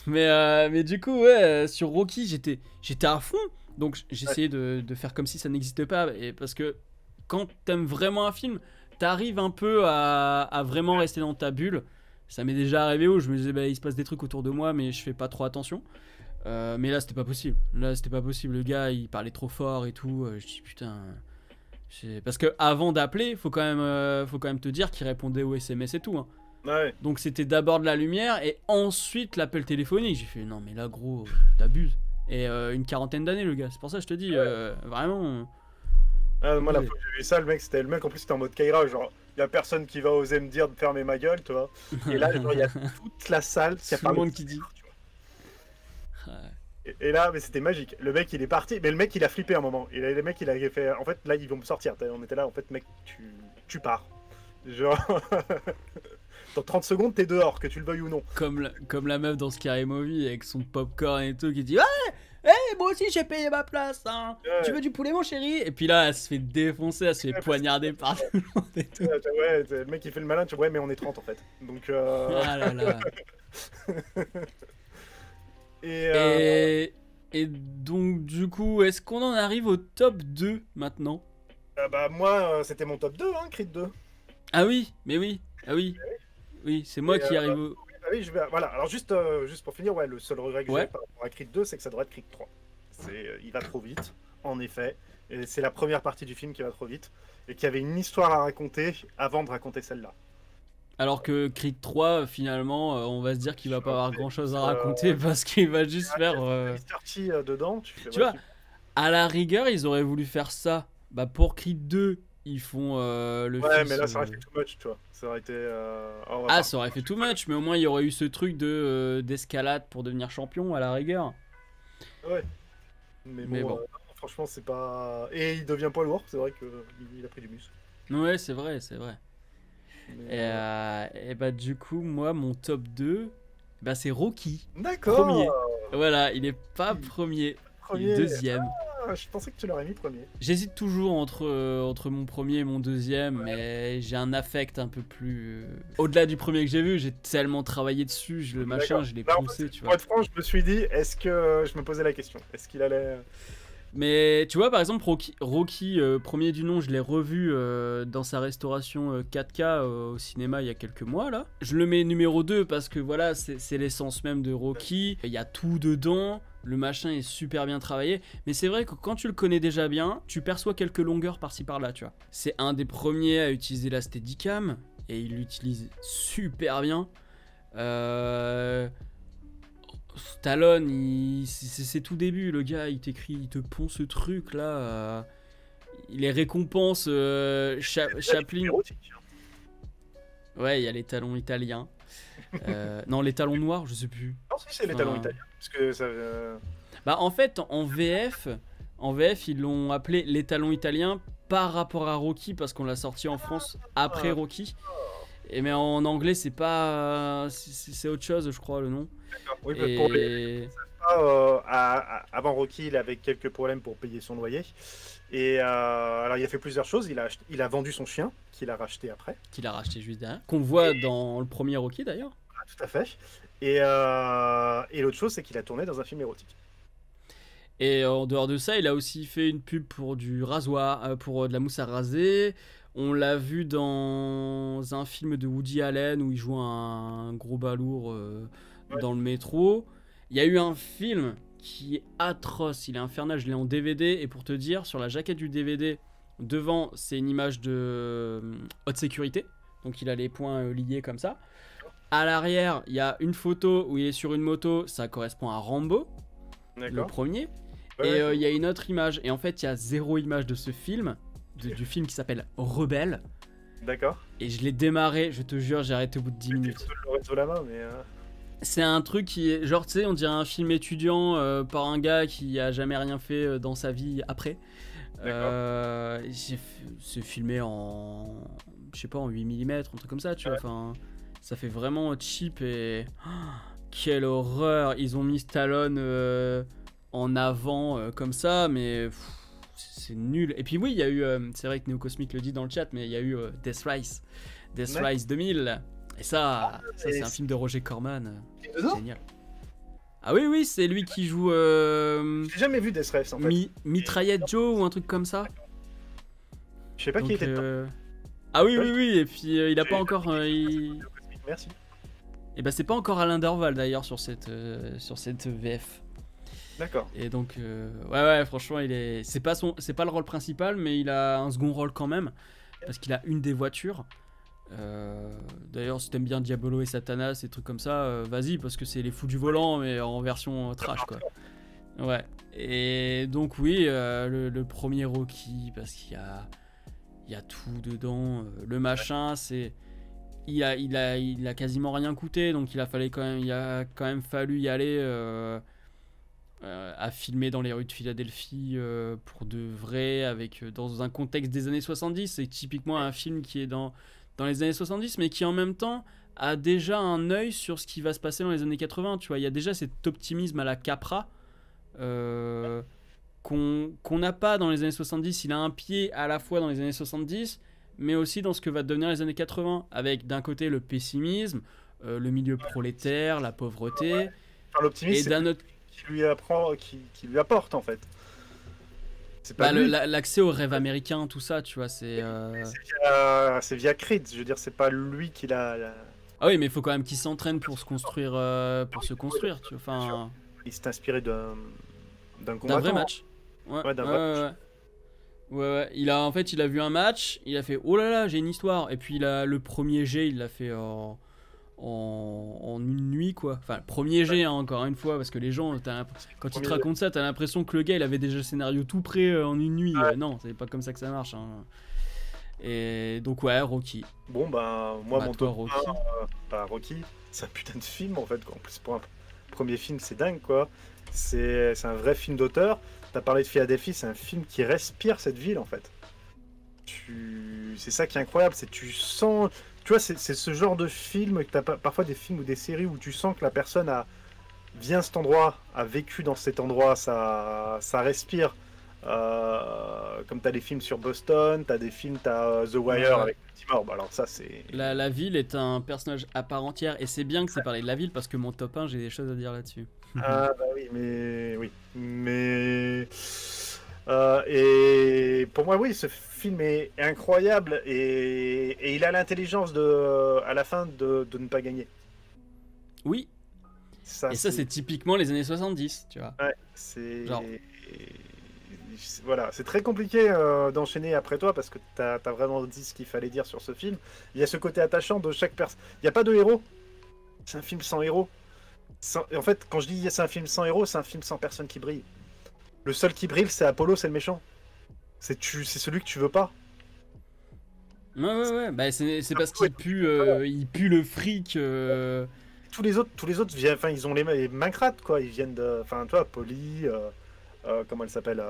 Mais du coup, ouais, sur Rocky, j'étais à fond. Donc j'essayais de faire comme si ça n'existait pas. Et parce que quand t'aimes vraiment un film, t'arrives un peu à vraiment rester dans ta bulle. Ça m'est déjà arrivé où je me disais, bah, il se passe des trucs autour de moi, mais je fais pas trop attention. Mais là, c'était pas possible. Là, c'était pas possible. Le gars, il parlait trop fort et tout. Je dis, putain. Parce que avant d'appeler, faut quand même te dire qu'il répondait aux SMS et tout, hein. Ouais. Donc c'était d'abord de la lumière et ensuite l'appel téléphonique. J'ai fait non mais là gros, t'abuses. Et une quarantaine d'années le gars. C'est pour ça que je te dis, vraiment. Ah, moi, la Ouais. fois que j'ai vu ça, le mec en plus, c'était en mode Kaira, genre, y a personne qui va oser me dire de fermer ma gueule, tu vois. Et là, genre, il y a toute la salle qui a Tout le parlé monde de qui dit. tu vois. Ouais. Et là, mais c'était magique. Le mec, il est parti, mais le mec, il a flippé un moment. Et là, le mec, il a fait, en fait, là, ils vont me sortir. On était là, en fait, mec, tu pars. Genre, dans 30 secondes, t'es dehors, que tu le veuilles ou non. Comme la meuf dans Scary Movie avec son popcorn et tout qui dit ouais, hey, moi aussi j'ai payé ma place, hein. Ouais. Tu veux du poulet mon chéri? Et puis là elle se fait défoncer, elle se fait Ouais, poignarder par tout le monde et tout. Ouais, le mec, il fait le malin, tu vois, ouais, mais on est 30 en fait. Donc, Ah là là. et, Et donc du coup, est-ce qu'on en arrive au top 2 maintenant? bah, moi, c'était mon top 2, hein, Creed 2. Ah oui, mais oui, ah oui, oui, c'est moi Et, qui arrive au... Ah oui, voilà. Alors juste pour finir, ouais, le seul regret que Ouais. j'ai par rapport à Creed 2, c'est que ça devrait être Creed 3. Il va trop vite, en effet. Et c'est la première partie du film qui va trop vite. Et qu'il y avait une histoire à raconter avant de raconter celle-là. Alors que Creed 3, finalement, on va se dire qu'il va pas avoir grand chose à raconter parce qu'il va juste faire... Mr. T dedans, tu fais Tu ouais, vois, à la rigueur, ils auraient voulu faire ça. Bah pour Creed 2, ils font le ouais, fils, mais là, ça aurait fait too much, tu vois. Ça aurait été. On va Ah, pas- ça aurait fait too much, mais au moins il y aurait eu ce truc de d'escalade pour devenir champion à la rigueur. Ouais. Mais bon, franchement, c'est pas. Et il devient poids lourd, c'est vrai qu'il a pris du muscle. Ouais, c'est vrai, c'est vrai. Mais, Et bah du coup, moi, mon top 2, bah c'est Rocky. D'accord. Premier. Voilà, il est pas premier, il est Premier. deuxième. Ah, je pensais que tu l'aurais mis premier. J'hésite toujours entre mon premier et mon deuxième, mais j'ai un affect un peu plus... Au-delà du premier que j'ai vu, j'ai tellement travaillé dessus, le machin, je l'ai Bah, en poussé, fait, tu pour vois. être franc, je me suis dit, est-ce que. Je me posais la question. Est-ce qu'il allait. Mais tu vois, par exemple, Rocky, premier du nom, je l'ai revu dans sa restauration 4K au cinéma il y a quelques mois, là. Je le mets numéro 2 parce que voilà, c'est l'essence même de Rocky. Il y a tout dedans, le machin est super bien travaillé. Mais c'est vrai que quand tu le connais déjà bien, tu perçois quelques longueurs par-ci par-là, tu vois. C'est un des premiers à utiliser la Steadicam et il l'utilise super bien. Stallone, c'est tout début, le gars, il t'écrit, il te pond ce truc là. Les récompenses Chaplin. Érotique. Ouais, il y a les talons italiens. Non, les talons noirs, je sais plus. Non, si, c'est les Enfin, talons italiens. Parce que ça. Bah, en fait, en VF, ils l'ont appelé les talons italiens par rapport à Rocky parce qu'on l'a sorti en France après Rocky. Et mais en anglais, c'est pas. C'est autre chose, je crois, le nom. D'accord. Oui, mais pour les. Avant Rocky, il avait quelques problèmes pour payer son loyer. Et alors, il a fait plusieurs choses. Il a vendu son chien, qu'il a racheté après. Qu'il a racheté juste derrière. Qu'on voit dans le premier Rocky d'ailleurs. Ah, tout à fait. Et l'autre chose, c'est qu'il a tourné dans un film érotique. Et en dehors de ça, il a aussi fait une pub pour du rasoir, pour de la mousse à raser. On l'a vu dans un film de Woody Allen où il joue un gros balourd Ouais. dans le métro. Il y a eu un film qui est atroce, il est infernal, je l'ai en DVD. Et pour te dire, sur la jaquette du DVD, devant, c'est une image de haute sécurité. Donc il a les poings liés comme ça. À l'arrière, il y a une photo où il est sur une moto, ça correspond à Rambo, le D'accord. premier. Ouais, Et ouais. il y a une autre image. Et en fait, il y a 0 image de ce film, du film qui s'appelle Rebelle. D'accord. Et je l'ai démarré, je te jure, j'ai arrêté au bout de 10 J'ai des minutes. photos de Lorenzo Lama, mais. C'est un truc qui est, genre, tu sais, on dirait un film étudiant par un gars qui a jamais rien fait dans sa vie après. C'est filmé en, je sais pas, en 8 mm, un truc comme ça, tu vois. Enfin, ça fait vraiment cheap et. Oh, quelle horreur! Ils ont mis Stallone en avant comme ça, mais c'est nul. Et puis oui, il y a eu, c'est vrai que Néocosmique le dit dans le chat, mais il y a eu Death Race. Death Race 2000. Et ça c'est un film de Roger Corman. Génial. Ah oui, oui, c'est lui qui joue J'ai jamais vu Death Race en fait. Mitraillette Joe ou un truc comme ça. Je sais pas qui Donc, était dedans. Ah oui, oui, oui, et puis il a pas J'ai encore... Merci. Et bah c'est pas encore Alain Dorval d'ailleurs sur cette VF. D'accord. Et donc, ouais, franchement, c'est pas le rôle principal, mais il a un second rôle quand même, parce qu'il a une des voitures. D'ailleurs, si t'aimes bien Diabolo et Satanas et trucs comme ça, vas-y, parce que c'est les fous du volant, mais en version trash, quoi. Ouais. Et donc, oui, le premier Rocky, parce qu'il y a tout dedans. Le machin, c'est... Il a quasiment rien coûté, donc il a quand même fallu y aller à filmer dans les rues de Philadelphie pour de vrai, dans un contexte des années 70. C'est typiquement un film qui est dans les années 70, mais qui en même temps a déjà un œil sur ce qui va se passer dans les années 80. Tu vois, il y a déjà cet optimisme à la Capra qu'on n'a pas dans les années 70. Il a un pied à la fois dans les années 70, mais aussi dans ce que va devenir les années 80, avec d'un côté le pessimisme, le milieu prolétaire, la pauvreté, Enfin, l'optimisme, et c'est d'un autre... qui lui apprend, qui lui apporte en fait. C'est pas Bah, lui. l'accès au rêve américain, tout ça, tu vois, c'est... C'est via Creed. Je veux dire, c'est pas lui qui l'a. Ah oui, mais il faut quand même qu'il s'entraîne pour se construire, tu vois, enfin... Il s'est inspiré d'un D'un combattant. vrai match. Ouais, d'un vrai match. Ouais. Il a vu un match, il a fait oh là là, j'ai une histoire. Et puis le premier jet, il l'a fait en une nuit, quoi. Enfin, le premier jet, hein, encore une fois, parce que les gens, quand ils te racontent ça, t'as l'impression que le gars, il avait déjà le scénario tout prêt en une nuit. Non, c'est pas comme ça que ça marche. Hein. Et donc, ouais, Rocky. Bon, bah, moi, mon toi, top Rocky. 1, Rocky, c'est un putain de film, en fait. En plus, pour un premier film, c'est dingue, quoi. C'est un vrai film d'auteur. T'as parlé de Philadelphie, c'est un film qui respire cette ville, en fait. C'est ça qui est incroyable, c'est tu sens... Tu vois, c'est ce genre de film, que t'as parfois des films ou des séries où tu sens que la personne vient à cet endroit, a vécu dans cet endroit, ça respire. Comme t'as des films sur Boston, t'as des films, t'as The Wire avec Timor. Bah alors ça, c'est... La ville est un personnage à part entière, et c'est bien que c'est parlé de la ville, parce que mon top 1, j'ai des choses à dire là-dessus. Ah bah oui, mais... Oui, mais... et pour moi, oui, ce film est incroyable et il a l'intelligence à la fin de ne pas gagner. Oui, Ça, et ça, c'est typiquement les années 70, tu vois. Ouais, c'est... Genre. Voilà, c'est très compliqué d'enchaîner après toi parce que t'as vraiment dit ce qu'il fallait dire sur ce film. Il y a ce côté attachant de chaque personne. Il n'y a pas de héros. C'est un film sans héros. En fait, quand je dis c'est un film sans héros, c'est un film sans personne qui brille. Le seul qui brille, c'est Apollo, c'est le méchant. C'est celui que tu veux pas. Ouais. Bah, c'est parce qu'il pue, il pue le fric. Tous les autres viennent, enfin, ils ont les mains crates, quoi. Ils viennent de, enfin, toi, Polly, comment elle s'appelle,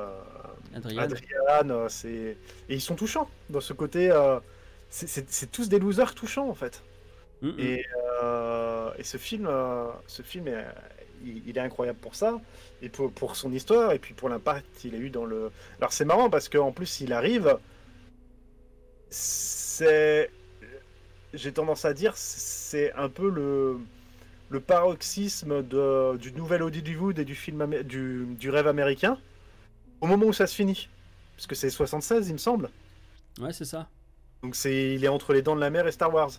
Adriane, et ils sont touchants dans ce côté. C'est tous des losers touchants en fait. Et ce film, il est incroyable pour ça, et pour son histoire, et puis pour l'impact qu'il a eu dans le. Alors c'est marrant parce qu'en plus il arrive, j'ai tendance à dire, c'est un peu le paroxysme du nouvel Hollywood et du du rêve américain au moment où ça se finit. Parce que c'est 76, il me semble. Ouais, c'est ça. Donc il est entre les dents de la mer et Star Wars.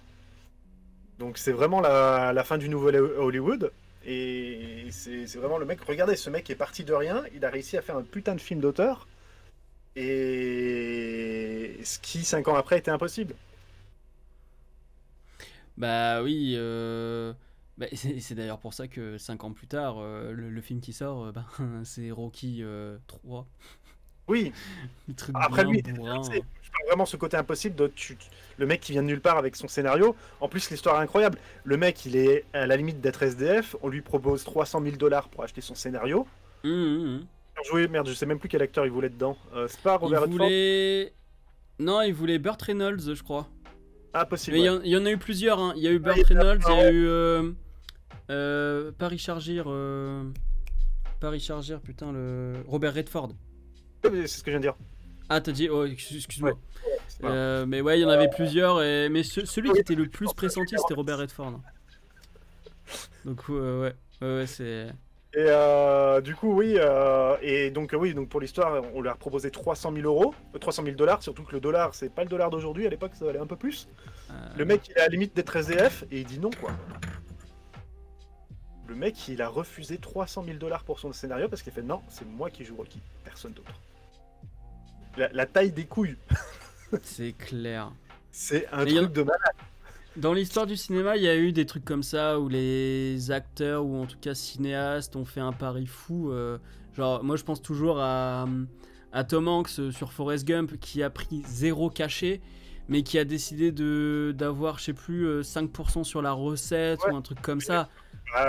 Donc c'est vraiment la fin du nouvel Hollywood. Et c'est vraiment le mec. Regardez, ce mec est parti de rien. Il a réussi à faire un putain de film d'auteur. Et ce qui, 5 ans après, était impossible. Bah oui, bah, c'est d'ailleurs pour ça que 5 ans plus tard, le film qui sort, ben, c'est Rocky 3. Oui, Le truc après bien lui, bourrin. je parle vraiment ce côté impossible le mec qui vient de nulle part avec son scénario. En plus, l'histoire est incroyable. Le mec, il est à la limite d'être SDF. On lui propose 300 000 $ pour acheter son scénario. Jouer, merde, je sais même plus quel acteur il voulait dedans. C'est pas Robert Il Redford. voulait... Non, il voulait Burt Reynolds, je crois. Ah, possible. Mais il Ouais. y en a eu plusieurs, hein. Il y a eu Burt il y en a Reynolds, il y a plein, eu... pas Richard Gere, pas Richard Gere, putain, Robert Redford. C'est ce que je viens de dire. Ah, t'as dit... Oh, excuse-moi. Ouais. Voilà. Mais ouais, il y en avait plusieurs, mais celui qui était le plus pressenti, c'était Robert Redford. Donc ouais, c'est... Et du coup, oui, et donc oui, donc pour l'histoire, on lui a proposé 300 000 €, 300 000 $, surtout que le dollar, c'est pas le dollar d'aujourd'hui, à l'époque ça valait un peu plus. Le mec, il est à la limite d'être SDF, et il dit non, quoi. Le mec, il a refusé 300 000 $ pour son scénario, parce qu'il a fait non, c'est moi qui joue Rocky, personne d'autre. La taille des couilles, c'est clair. c'est un Mais y en- truc de malade. Dans l'histoire du cinéma, il y a eu des trucs comme ça où les acteurs ou en tout cas cinéastes ont fait un pari fou. Genre, moi je pense toujours à Tom Hanks sur Forrest Gump qui a pris 0 cachet mais qui a décidé d'avoir, je sais plus, 5% sur la recette Ouais. ou un truc comme ça.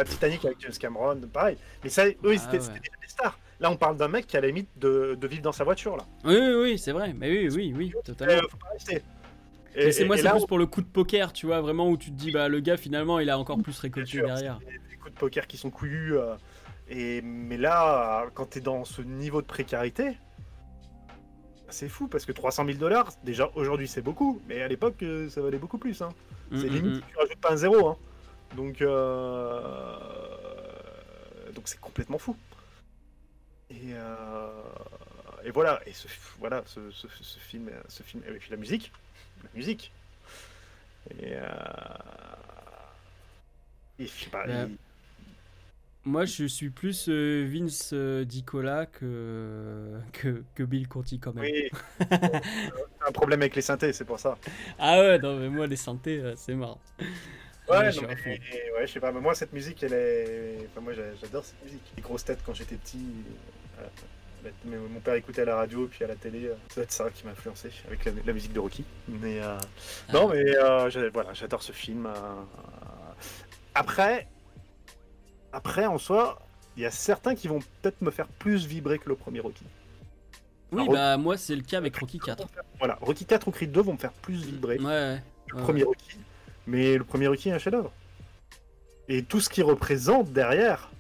Titanic avec James Cameron, pareil. Mais ça, eux, Ah c'était ouais. déjà des stars. Là, on parle d'un mec qui a la limite de vivre dans sa voiture, là. Oui, c'est vrai. Mais oui, totalement. Faut pas rester. Mais c'est là, plus pour le coup de poker, tu vois, vraiment où tu te dis, bah le gars finalement il a encore plus récolté sûr, derrière. c'est des coups de poker qui sont couillus. Mais là, quand t'es dans ce niveau de précarité, c'est fou parce que 300 000 $, déjà aujourd'hui c'est beaucoup, mais à l'époque ça valait beaucoup plus. Hein. C'est limite, tu rajoutes pas un zéro. Hein. Donc c'est complètement fou. Et voilà, et ce film, et puis la musique. Et je sais pas. Bah, moi, je suis plus Vince Dicola que Bill Conti quand même. Oui, un problème avec les synthés, c'est pour ça. Ah ouais, non, mais moi, les synthés, c'est marrant. Ouais, je suis à fond. ouais, je sais pas, mais moi cette musique, elle est. Enfin, moi j'adore cette musique. Les grosses têtes quand j'étais petit. Mon père écoutait à la radio puis à la télé. Ça doit être ça qui m'a influencé avec la musique de Rocky. Mais non, mais voilà, j'adore ce film. Après, en soi, il y a certains qui vont peut-être me faire plus vibrer que le premier Rocky. Oui, Alors, bah moi, c'est le cas avec Rocky 4. Voilà, Rocky 4 ou Creed 2 vont me faire plus vibrer Ouais. que le premier Rocky. Mais le premier Rocky est un chef-d'œuvre. Et tout ce qu'il représente derrière,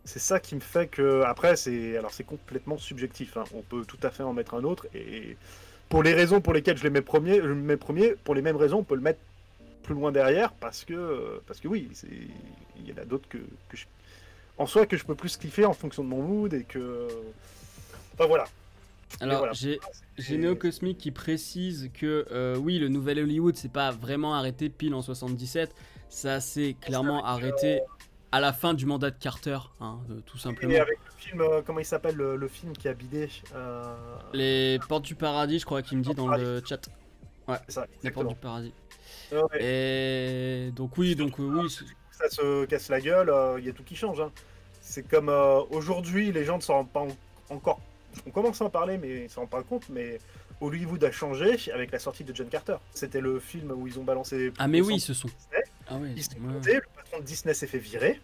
c'est ça qui me fait que. Après, c'est complètement subjectif. Hein. On peut tout à fait en mettre un autre. Et pour les raisons pour lesquelles je le mets premier, pour les mêmes raisons, on peut le mettre plus loin derrière parce que oui, il y en a d'autres en soi que je peux plus kiffer en fonction de mon mood et que. Enfin voilà. Alors, voilà. j'ai Néo-Cosmic qui précise que oui, le nouvel Hollywood, c'est pas vraiment arrêté pile en 77. Ça s'est clairement arrêté à la fin du mandat de Carter, hein, tout simplement. Et avec le film, comment il s'appelle le film qui a bidé Les Portes du Paradis, je crois qu'il me dit dans le chat. Ouais, c'est ça, les Portes exactement. du Paradis. Ouais. Et donc oui. Ça se casse la gueule, il y a tout qui change. Hein. C'est comme aujourd'hui, les gens ne s'en rendent pas encore. On commence à en parler, mais ils ne s'en rendent pas compte. Mais Hollywood a changé avec la sortie de John Carter. C'était le film où ils ont balancé. Ah mais oui, ils se sont. Disney. Ah ouais. Ils se sont montés, le patron de Disney s'est fait virer.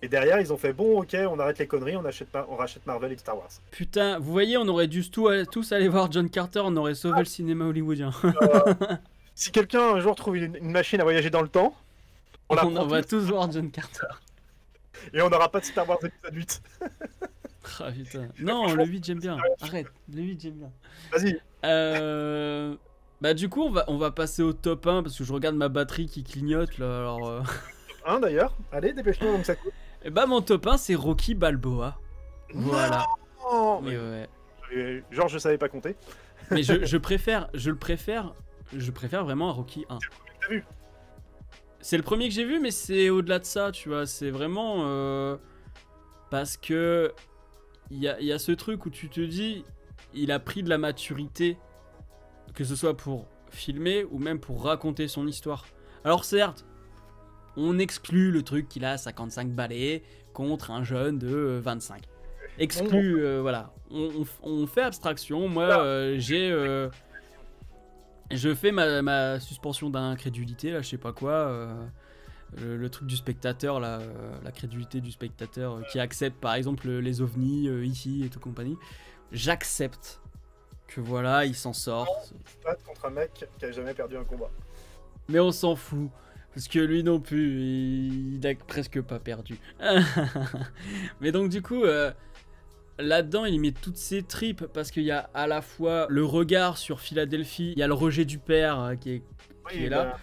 Et derrière, ils ont fait bon, ok, on arrête les conneries, on rachète Marvel et Star Wars. Putain, vous voyez, on aurait dû tous aller voir John Carter, on aurait sauvé le cinéma hollywoodien. Si quelqu'un un jour trouve une machine à voyager dans le temps, on va tous voir John Carter. Et on n'aura pas de Star Wars épisode 8. Ah putain. Non, le 8 j'aime bien. Arrête, le 8 j'aime bien. Vas-y. Bah du coup on va passer au top 1 parce que je regarde ma batterie qui clignote là. Alors 1 d'ailleurs. Allez, dépêche-toi donc ça coûte. Et bah mon top 1 c'est Rocky Balboa. Voilà. Non Mais ouais. Genre, je savais pas compter. Mais je préfère vraiment à Rocky 1. T'as vu? C'est le premier que j'ai vu, mais c'est au-delà de ça, tu vois. C'est vraiment parce que il y a ce truc où tu te dis, il a pris de la maturité, que ce soit pour filmer ou même pour raconter son histoire. Alors certes, on exclut le truc qu'il a 55 balais contre un jeune de 25. Exclu, voilà. On fait abstraction. Moi, je fais ma suspension d'incrédulité, là, je sais pas quoi. Le truc du spectateur, là, la crédulité du spectateur qui accepte par exemple les ovnis ici et tout compagnie. J'accepte que voilà, il s'en sort. Se battre contre un mec qui a jamais perdu un combat. Mais on s'en fout. Parce que lui non plus, il a presque pas perdu. Mais donc du coup, là-dedans, il met toutes ses tripes parce qu'il y a à la fois le regard sur Philadelphie, il y a le rejet du père qui est là.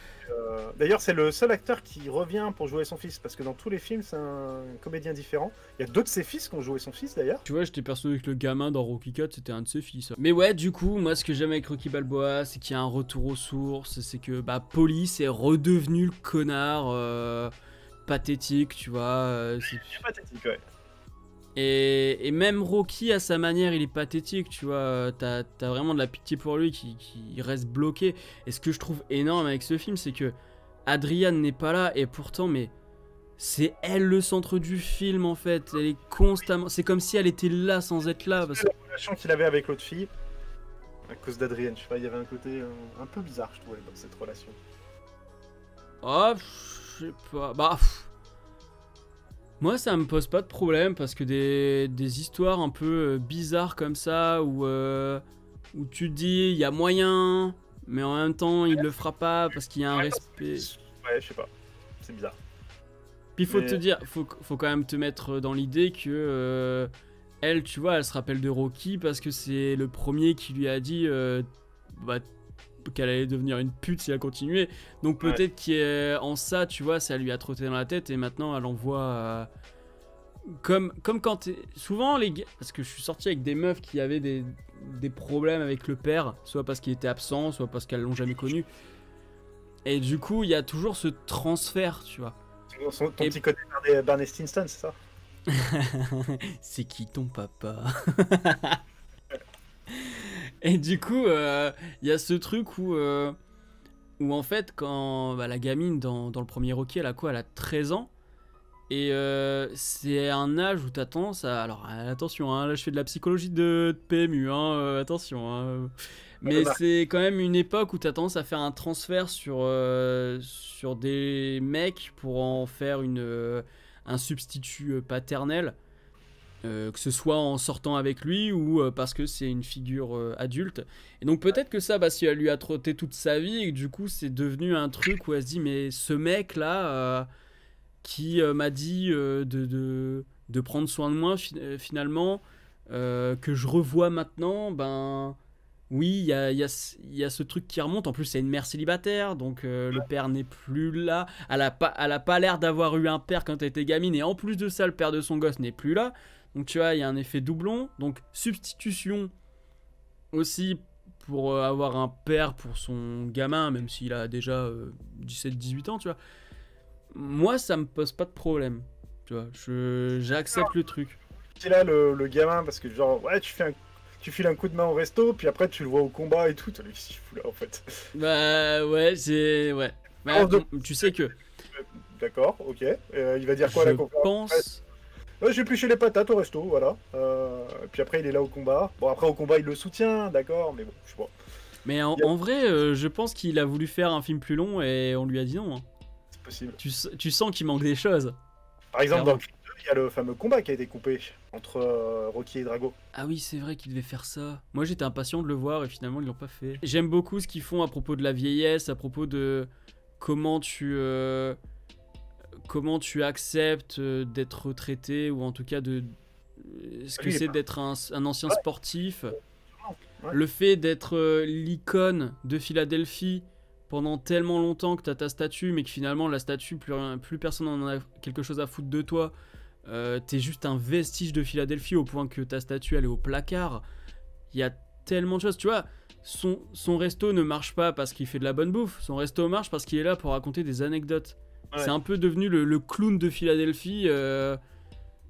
D'ailleurs, c'est le seul acteur qui revient pour jouer son fils, parce que dans tous les films, c'est un comédien différent. Il y a deux de ses fils qui ont joué son fils, d'ailleurs. Tu vois, j'étais persuadé que le gamin dans Rocky 4, c'était un de ses fils. Mais ouais, du coup, moi, ce que j'aime avec Rocky Balboa, c'est qu'il y a un retour aux sources, c'est que Police est redevenu le connard pathétique, tu vois. C'est pathétique, ouais. Et même Rocky, à sa manière, il est pathétique, tu vois. T'as vraiment de la pitié pour lui qui reste bloqué. Et ce que je trouve énorme avec ce film, c'est que Adriane n'est pas là, et pourtant, mais c'est elle le centre du film, en fait. Elle est constamment... C'est comme si elle était là sans être là. Parce que... La relation qu'il avait avec l'autre fille, à cause d'Adrienne, je sais pas, il y avait un côté un peu bizarre, je trouvais, dans cette relation. Oh, je sais pas... Moi, ça me pose pas de problème parce que des histoires un peu bizarres comme ça où tu te dis il y a moyen, mais en même temps il le fera pas parce qu'il y a un respect. Ouais, je sais pas, c'est bizarre. Puis faut te dire, faut quand même te mettre dans l'idée que elle, tu vois, elle se rappelle de Rocky parce que c'est le premier qui lui a dit qu'elle allait devenir une pute si elle continuait. Donc peut-être qu'en ça, tu vois, ça lui a trotté dans la tête et maintenant elle envoie... Comme quand souvent les gars... Parce que je suis sorti avec des meufs qui avaient des problèmes avec le père, soit parce qu'il était absent, soit parce qu'elles l'ont jamais connu. Et du coup, il y a toujours ce transfert, tu vois. Ton petit côté Barney Stinson, c'est ça? C'est qui ton papa? Et du coup, il y a ce truc où en fait, quand la gamine dans le premier Rocky, elle a quoi? Elle a 13 ans. Et c'est un âge où t'as tendance à... Alors attention, hein, là je fais de la psychologie de PMU, hein, attention. Hein. Mais c'est quand même une époque où t'as tendance à faire un transfert sur des mecs pour en faire un substitut paternel. Que ce soit en sortant avec lui ou parce que c'est une figure adulte. Et donc peut-être que ça, si elle lui a trotté toute sa vie et que du coup c'est devenu un truc où elle se dit mais ce mec là qui m'a dit de prendre soin de moi finalement, que je revois maintenant, oui, il y a ce truc qui remonte. En plus c'est une mère célibataire, donc le père n'est plus là. Elle a pas l'air d'avoir eu un père quand elle était gamine, et en plus de ça le père de son gosse n'est plus là. Donc tu vois, il y a un effet doublon. Donc substitution aussi pour avoir un père pour son gamin, même s'il a déjà 17-18 ans, tu vois. Moi, ça me pose pas de problème. Tu vois, j'accepte le truc. C'est là le gamin, parce que genre, ouais, tu files un coup de main au resto, puis après tu le vois au combat et tout. T'as lui qui s'y fout là en fait. Ouais, c'est... Ouais. Tu sais que... D'accord, ok. Il va dire quoi la conférence? Je pense... J'ai épluché les patates au resto, voilà. Puis après, il est là au combat. Bon, après, au combat, il le soutient, d'accord, mais bon, je sais pas. Mais en vrai, je pense qu'il a voulu faire un film plus long et on lui a dit non. Hein. C'est possible. Tu sens qu'il manque des choses. Par exemple, dans le film 2, il y a le fameux combat qui a été coupé entre Rocky et Drago. Ah oui, c'est vrai qu'il devait faire ça. Moi, j'étais impatient de le voir et finalement, ils l'ont pas fait. J'aime beaucoup ce qu'ils font à propos de la vieillesse, à propos de comment tu acceptes d'être retraité, ou en tout cas ce que c'est d'être un ancien sportif. Ouais. Le fait d'être l'icône de Philadelphie, pendant tellement longtemps que t'as ta statue, mais que finalement la statue, plus personne n'en a quelque chose à foutre de toi, t'es juste un vestige de Philadelphie au point que ta statue elle est au placard. Il y a tellement de choses, tu vois. Son resto ne marche pas parce qu'il fait de la bonne bouffe, son resto marche parce qu'il est là pour raconter des anecdotes. Ouais. C'est un peu devenu le clown de Philadelphie,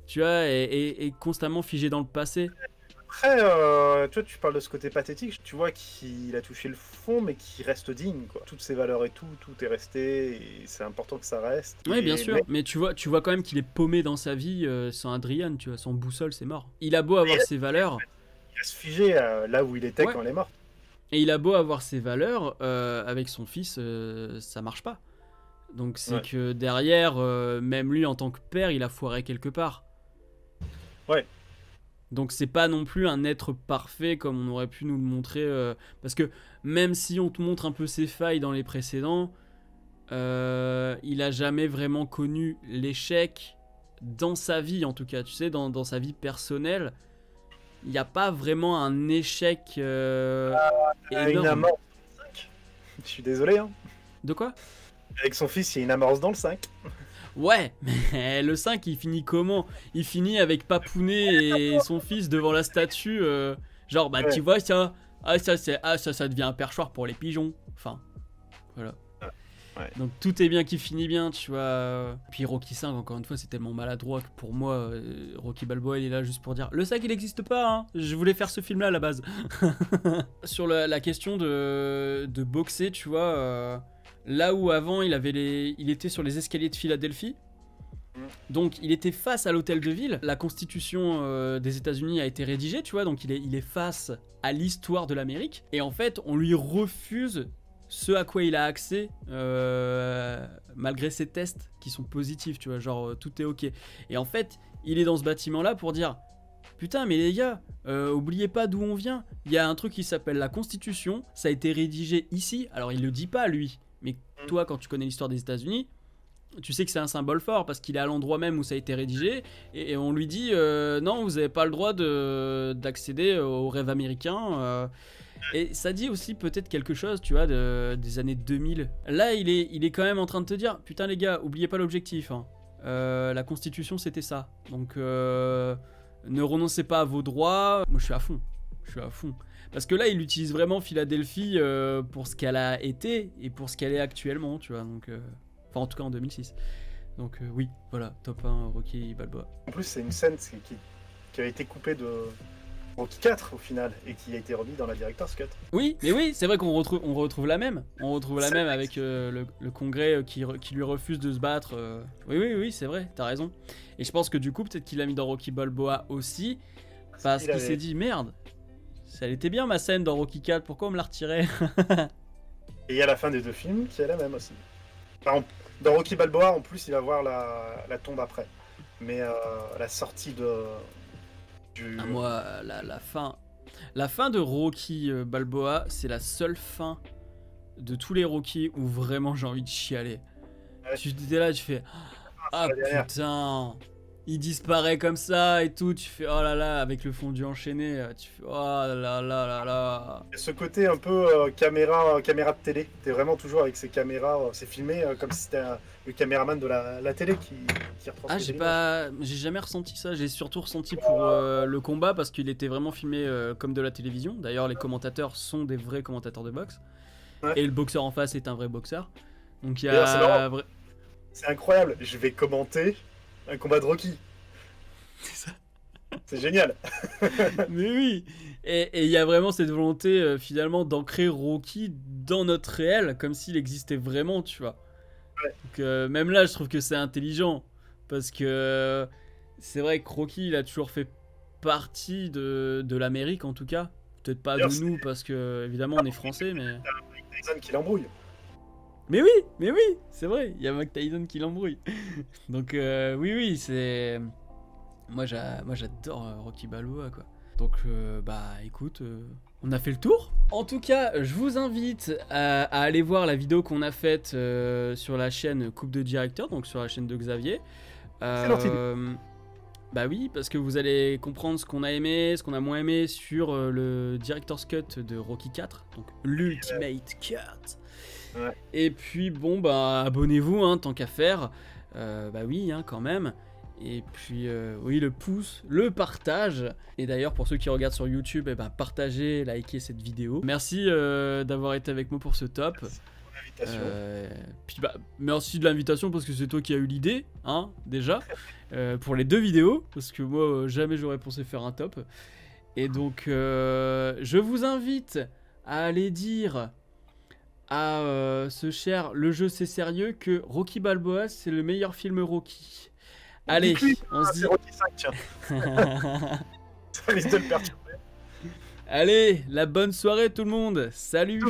tu vois, et constamment figé dans le passé. Après, toi, tu parles de ce côté pathétique, tu vois qu'il a touché le fond, mais qu'il reste digne, quoi. Toutes ses valeurs et tout est resté, et c'est important que ça reste. Oui, bien sûr, mais tu vois quand même qu'il est paumé dans sa vie sans Adrian, tu vois, sans boussole, c'est mort. Il a beau avoir ses valeurs... Il reste figé là où il était quand elle est morte. Et il a beau avoir ses valeurs, avec son fils, ça marche pas. Donc c'est que derrière, même lui en tant que père, il a foiré quelque part. Ouais. Donc c'est pas non plus un être parfait comme on aurait pu nous le montrer, parce que même si on te montre un peu ses failles dans les précédents, il a jamais vraiment connu l'échec dans sa vie, en tout cas, tu sais, dans sa vie personnelle. Il n'y a pas vraiment un échec énorme. Une amorce dans le 5. Je suis désolé. Hein. De quoi? Avec son fils, il y a une amorce dans le 5. Ouais, mais le 5, il finit comment? Il finit avec Papounet et son fils devant la statue. Genre, bah tu vois, ça devient un perchoir pour les pigeons. Enfin, voilà. Ouais. Donc tout est bien qui finit bien, tu vois. Puis Rocky 5, encore une fois, c'est tellement maladroit que pour moi, Rocky Balboa, il est là juste pour dire le 5, il n'existe pas, hein. Je voulais faire ce film-là à la base. Sur la question de boxer, tu vois, là où avant, il était sur les escaliers de Philadelphie. Donc il était face à l'hôtel de ville. La constitution des États-Unis a été rédigée, tu vois, donc il est face à l'histoire de l'Amérique. Et en fait, on lui refuse ce à quoi il a accès, malgré ses tests qui sont positifs, tu vois, genre tout est ok. Et en fait, il est dans ce bâtiment-là pour dire putain, mais les gars, oubliez pas d'où on vient. Il y a un truc qui s'appelle la Constitution, ça a été rédigé ici. Alors il le dit pas lui, mais toi, quand tu connais l'histoire des États-Unis, tu sais que c'est un symbole fort parce qu'il est à l'endroit même où ça a été rédigé et on lui dit non, vous n'avez pas le droit d'accéder au rêve américain. Et ça dit aussi peut-être quelque chose, tu vois, des années 2000. Là, il est quand même en train de te dire putain les gars, oubliez pas l'objectif. Hein. La Constitution, c'était ça. Donc ne renoncez pas à vos droits. Moi, je suis à fond. Parce que là, il utilise vraiment Philadelphie pour ce qu'elle a été et pour ce qu'elle est actuellement, tu vois. Donc, enfin, en tout cas en 2006. Donc oui, voilà, top 1, Rocky Balboa. En plus, c'est une scène qui a été coupée de Rocky 4 au final et qui a été remis dans la Director's Cut. Oui, mais oui, c'est vrai qu'on retrouve la même. On retrouve la même avec le congrès qui lui refuse de se battre. Oui, c'est vrai, t'as raison. Et je pense que du coup, peut-être qu'il l'a mis dans Rocky Balboa aussi, parce qu'il s'est dit merde, ça était bien ma scène dans Rocky 4, pourquoi on me l'a retiré? Et il y a la fin des deux films qui est la même aussi. Enfin, dans Rocky Balboa, en plus, il va voir la tombe après. Mais la sortie moi, la fin de Rocky Balboa, c'est la seule fin de tous les Rocky où vraiment j'ai envie de chialer. Ouais. Tu étais là, tu fais putain, il disparaît comme ça et tout, tu fais oh là là, avec le fondu enchaîné, tu fais oh là là là là. Il y a ce côté un peu caméra de télé, t'es vraiment toujours avec ces caméras, c'est filmé comme si c'était le caméraman de la télé qui retransmet. J'ai jamais ressenti ça, j'ai surtout ressenti pour le combat parce qu'il était vraiment filmé comme de la télévision. D'ailleurs les commentateurs sont des vrais commentateurs de boxe. Ouais. Et le boxeur en face est un vrai boxeur. Donc il y a... C'est incroyable, je vais commenter un combat de Rocky. C'est ça. C'est génial. Mais oui. Et il y a vraiment cette volonté finalement d'ancrer Rocky dans notre réel, comme s'il existait vraiment, tu vois. Ouais. Donc même là, je trouve que c'est intelligent. Parce que c'est vrai que Rocky, il a toujours fait partie de l'Amérique, en tout cas. Peut-être pas de nous, parce que évidemment, on est français, mais... Mike Tyson qui l'embrouille. Mais oui, c'est vrai. Il y a Mike Tyson qui l'embrouille. Donc oui, c'est... Moi j'adore Rocky Balboa, quoi. Donc bah écoute, on a fait le tour. En tout cas, je vous invite à aller voir la vidéo qu'on a faite sur la chaîne Coupe de Directeur, donc sur la chaîne de Xavier. Bah oui, parce que vous allez comprendre ce qu'on a aimé, ce qu'on a moins aimé sur le Director's Cut de Rocky 4, donc l'Ultimate Cut. Ouais. Et puis bon bah abonnez-vous hein, tant qu'à faire. Bah oui hein, quand même. Et puis oui le pouce, le partage. Et d'ailleurs pour ceux qui regardent sur YouTube, partagez, likez cette vidéo. Merci d'avoir été avec moi pour ce top. Merci pour l'invitation. Puis bah merci de l'invitation parce que c'est toi qui as eu l'idée, hein, déjà, pour les 2 vidéos, parce que moi jamais j'aurais pensé faire un top. Et donc je vous invite à aller dire à ce cher Le Jeu c'est sérieux que Rocky Balboa c'est le meilleur film Rocky. Allez, on se dit... C'est Rocky 5, tiens. Ça risque de le perturber. Allez, la bonne soirée tout le monde. Salut.